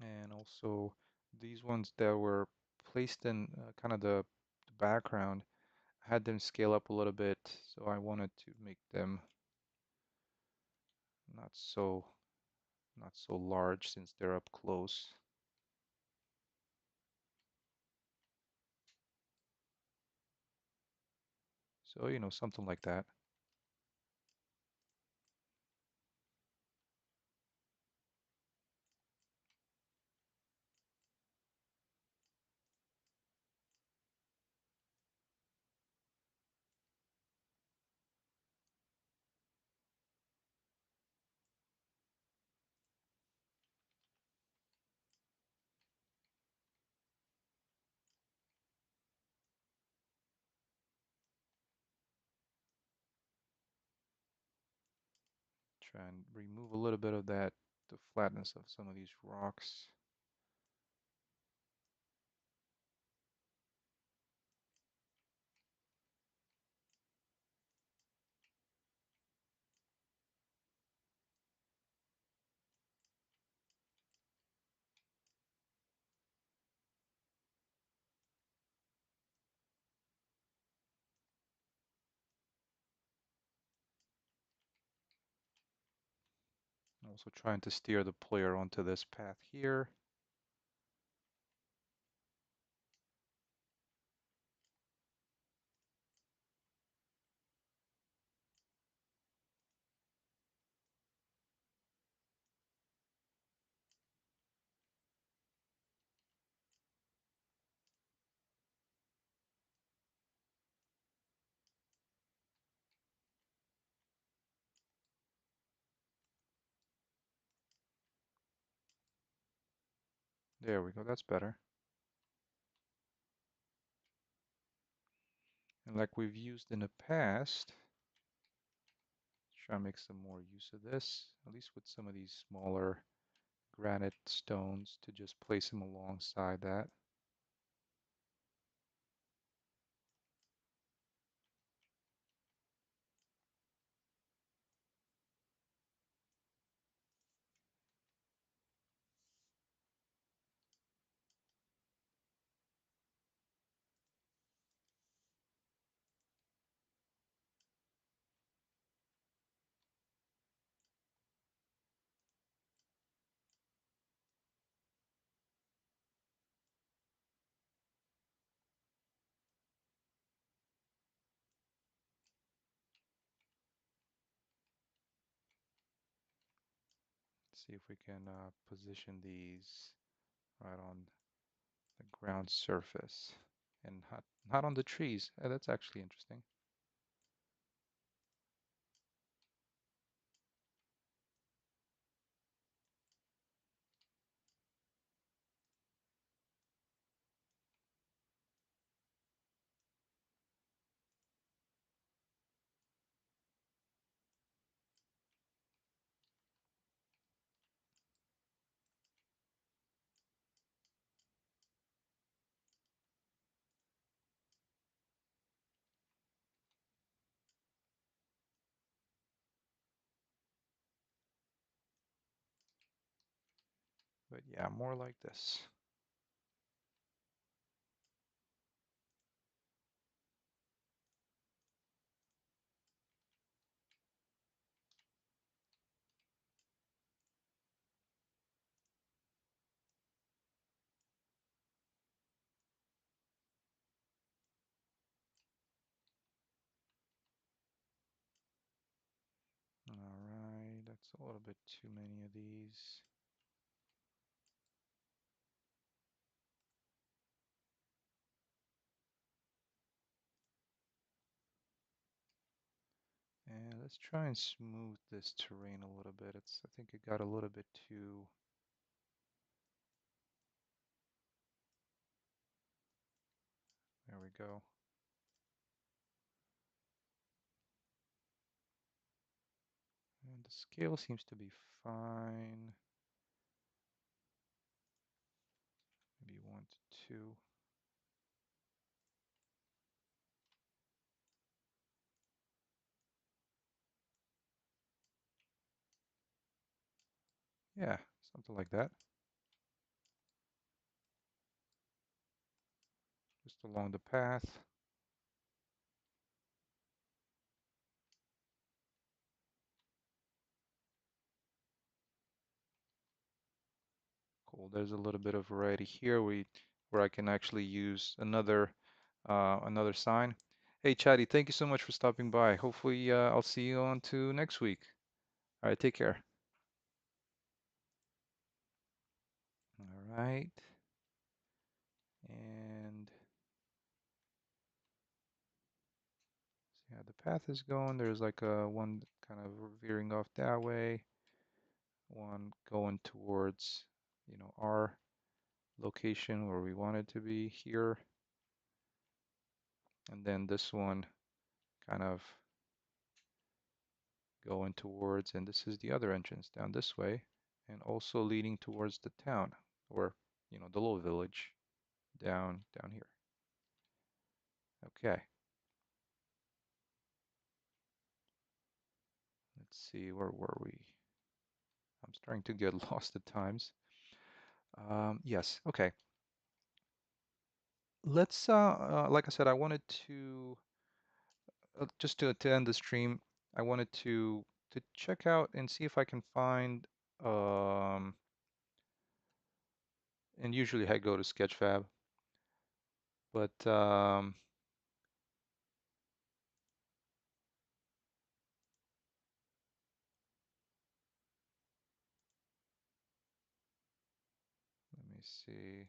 And also these ones that were placed in kind of the background, I had them scale up a little bit, so I wanted to make them not so not so large since they're up close. So, something like that. Try and remove a little bit of the flatness of some of these rocks. Also trying to steer the player onto this path here. There we go, that's better. And like we've used in the past, try and make some more use of this, at least with some of these smaller granite stones to just place them alongside that. See if we can position these right on the ground surface and not on the trees. That's actually interesting. But yeah, more like this. All right, that's a little bit too many of these. And let's try and smooth this terrain a little bit. I think it got a little bit too, there we go. And the scale seems to be fine. Maybe 1 to 2. Yeah, something like that. Just along the path. Cool. There's a little bit of variety here where I can actually use another sign. Hey, Chatty, thank you so much for stopping by. Hopefully, I'll see you on to next week. All right, take care. All right. And see how the path is going. There's like one kind of veering off that way, one going towards, our location where we want it to be here. And then this one kind of going towards, and this is the other entrance down this way, and also leading towards the town, or, the little village down here. Okay, let's see, where were we? I'm starting to get lost at times. Yes, okay. Let's, like I said, I wanted to, just to end the stream, I wanted to check out and see if I can find, um, and usually I go to Sketchfab, but let me see.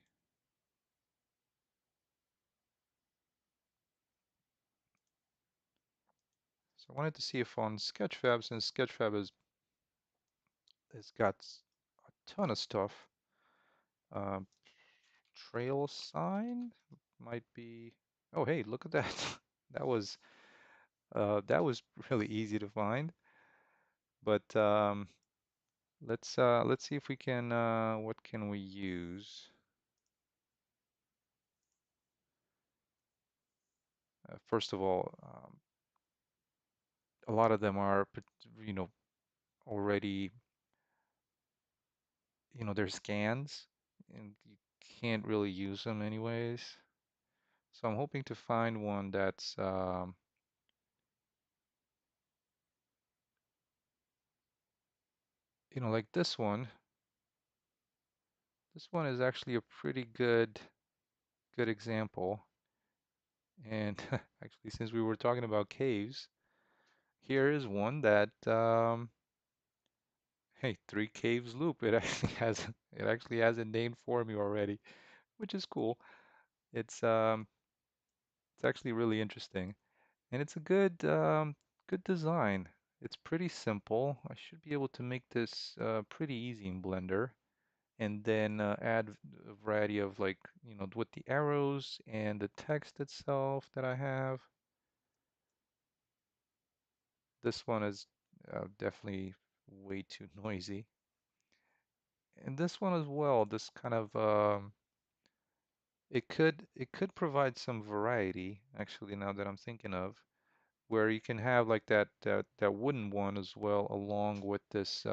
So I wanted to see if on Sketchfab, since Sketchfab has got a ton of stuff, um, trail sign might be. Oh, hey, look at that. That was really easy to find. But let's see if we can. What can we use? First of all, a lot of them are, you know, already, they're scans, and you can't really use them anyways. So I'm hoping to find one that's, like this one. This one is actually a pretty good example. And actually, since we were talking about caves, here is one that, hey, three caves loop. It actually has a name for me already, which is cool. It's actually really interesting, and it's a good design. It's pretty simple. I should be able to make this pretty easy in Blender, and then add a variety of, like, with the arrows and the text itself that I have. This one is definitely way too noisy. And this one as well, this kind of it could provide some variety, actually, now that I'm thinking of, where you can have like that wooden one as well, along with this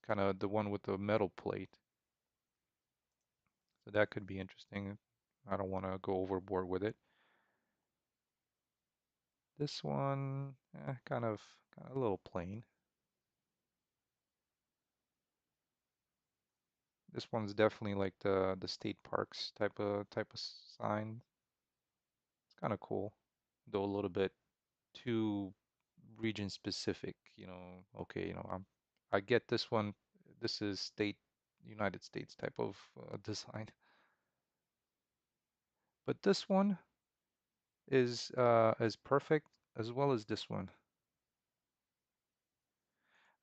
kind of the one with the metal plate. So that could be interesting. I don't want to go overboard with it. This one, kind of a little plain. This one's definitely like the state parks type of sign. It's kind of cool, though a little bit too region specific. Okay, I get this one. This is United States type of design, but this one is perfect as well as this one.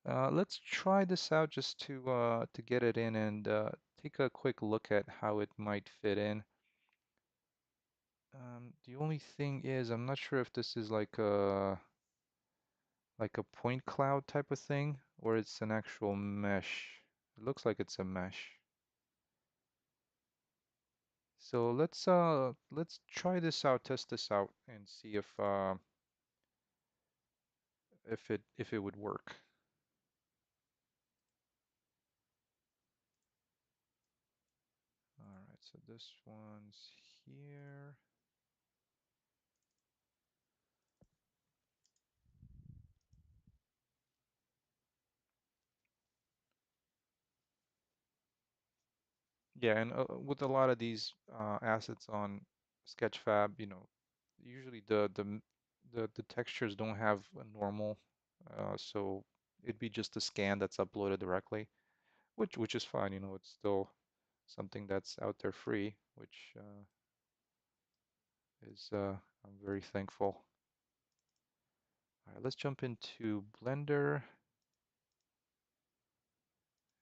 Let's try this out just to get it in and take a quick look at how it might fit in. The only thing is, I'm not sure if this is like a point cloud type of thing or it's an actual mesh. It looks like it's a mesh. So let's try this out, test this out, and see if it would work. All right, so this one's here. Yeah, and with a lot of these assets on Sketchfab, usually the textures don't have a normal, so it'd be just a scan that's uploaded directly, which is fine. It's still something that's out there free, which is I'm very thankful. All right, let's jump into Blender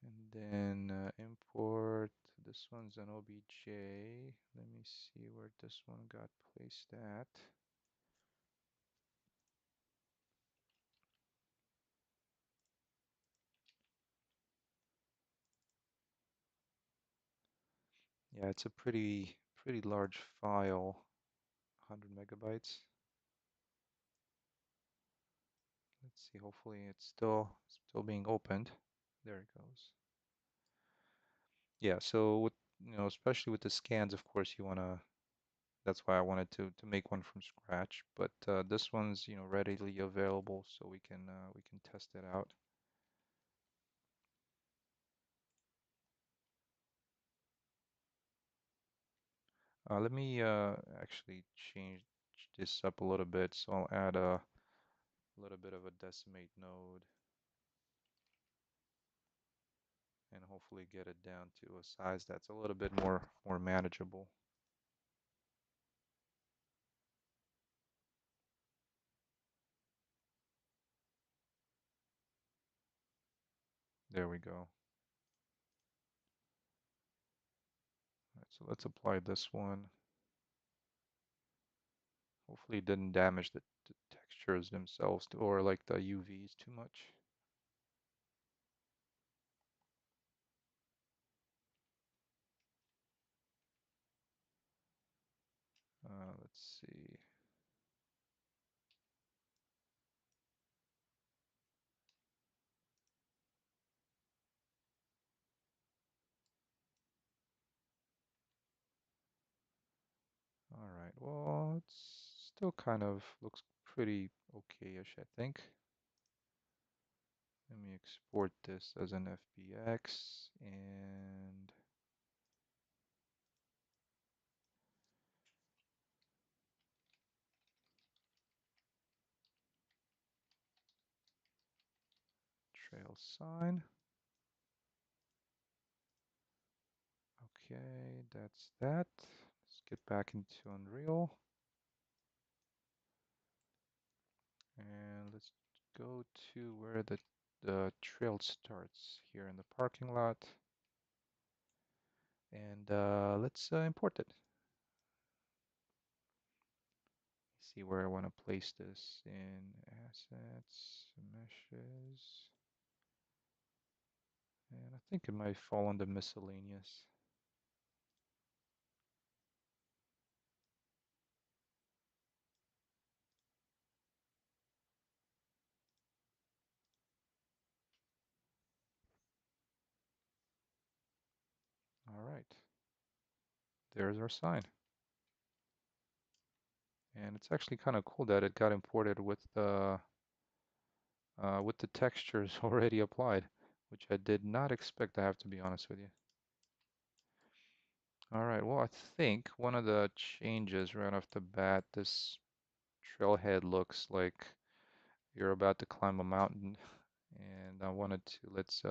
and then import. This one's an OBJ. Let me see where this one got placed at. Yeah, it's a pretty large file, 100 megabytes. Let's see, hopefully it's still being opened. There it goes. Yeah, so especially with the scans, of course, that's why I wanted to make one from scratch. But this one's, readily available, so we can test it out. Let me actually change this up a little bit. So I'll add a little bit of a decimate node and hopefully get it down to a size that's a little bit more manageable. There we go. All right, so let's apply this one. Hopefully it didn't damage the textures themselves or like the UVs too much. Let's see. All right, well, it's still kind of looks pretty okay-ish, I think. Let me export this as an FBX and trail sign. Okay, that's that. Let's get back into Unreal. And let's go to where the trail starts here in the parking lot. And let's import it. See where I want to place this in assets, meshes. And I think it might fall under miscellaneous. there's our sign. And it's actually kind of cool that it got imported with the textures already applied, which I did not expect, I have to be honest with you. All right, well, I think one of the changes right off the bat, this trailhead looks like you're about to climb a mountain, and I wanted to let's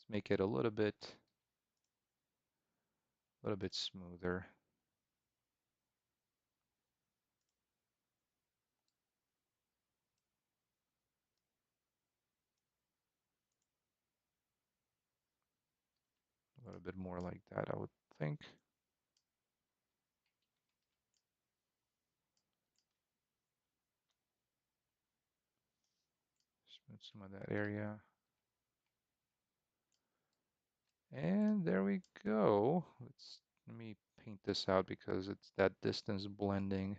make it a little bit smoother. A little bit more like that, I would think. Smooth some of that area. And there we go. Let me paint this out because it's that distance blending.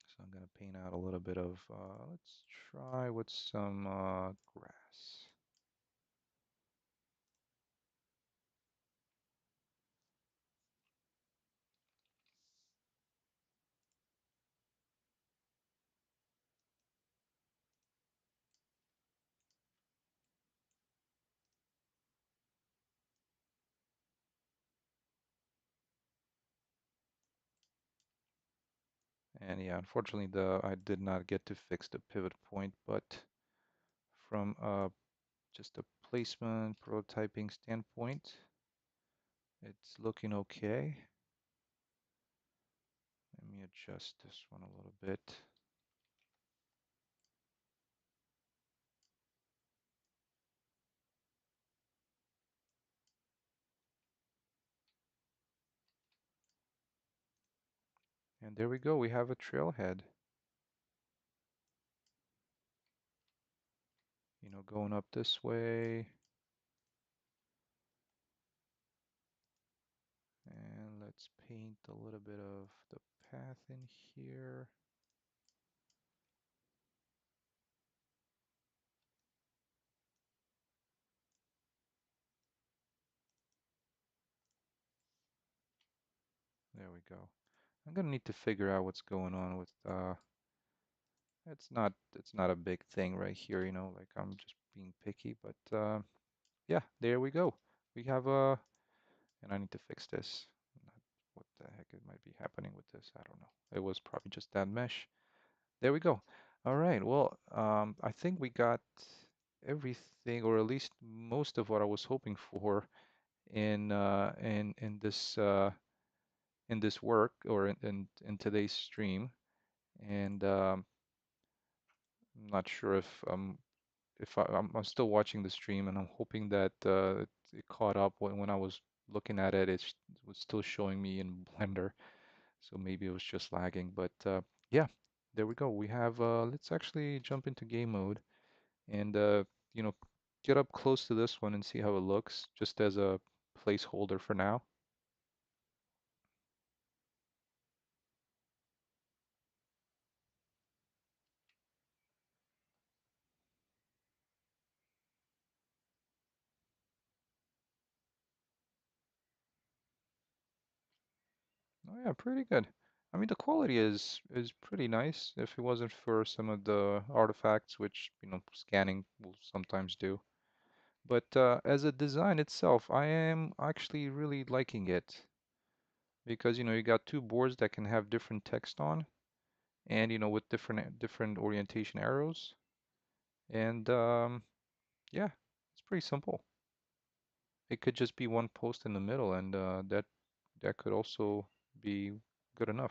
So I'm gonna paint out a little bit of, let's try with some grass. And yeah, unfortunately, I did not get to fix the pivot point, but from just a placement prototyping standpoint, it's looking okay. Let me adjust this one a little bit. And there we go, we have a trailhead. You know, going up this way. And let's paint a little bit of the path in here. There we go. I'm gonna need to figure out what's going on with it's not a big thing right here, you know, like I'm just being picky, but yeah, there we go. We have and I need to fix this. What the heck it might be happening with this? I don't know. It was probably just that mesh. There we go. All right. Well, I think we got everything, or at least most of what I was hoping for in this work or in today's stream. And I'm not sure if I'm still watching the stream, and I'm hoping that it caught up when I was looking at it. It was still showing me in Blender, so maybe it was just lagging. But yeah, there we go. We have let's actually jump into game mode and you know, get up close to this one and see how it looks, just as a placeholder for now. Oh yeah, pretty good. I mean, the quality is pretty nice if it wasn't for some of the artifacts, which, you know, scanning will sometimes do. But as a design itself, I am actually really liking it because, you know, you got two boards that can have different text on and, you know, with different orientation arrows. And yeah, it's pretty simple. It could just be one post in the middle, and that could also be good enough.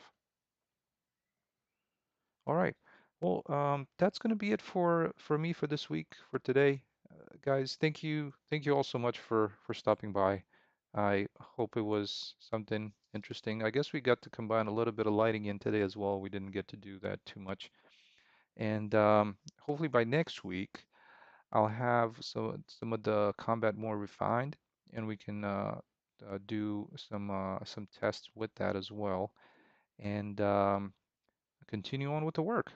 All right. Well, that's going to be it for me for this week, for today. Guys, thank you all so much for stopping by. I hope it was something interesting. I guess we got to combine a little bit of lighting in today as well. We didn't get to do that too much. And hopefully by next week, I'll have some of the combat more refined, and we can do some tests with that as well, and continue on with the work.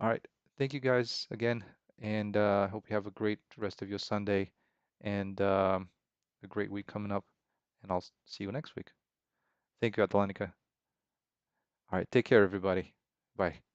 All right. Thank you guys again, and hope you have a great rest of your Sunday and a great week coming up. and I'll see you next week. Thank you, Atalanika. All right, take care, everybody. Bye.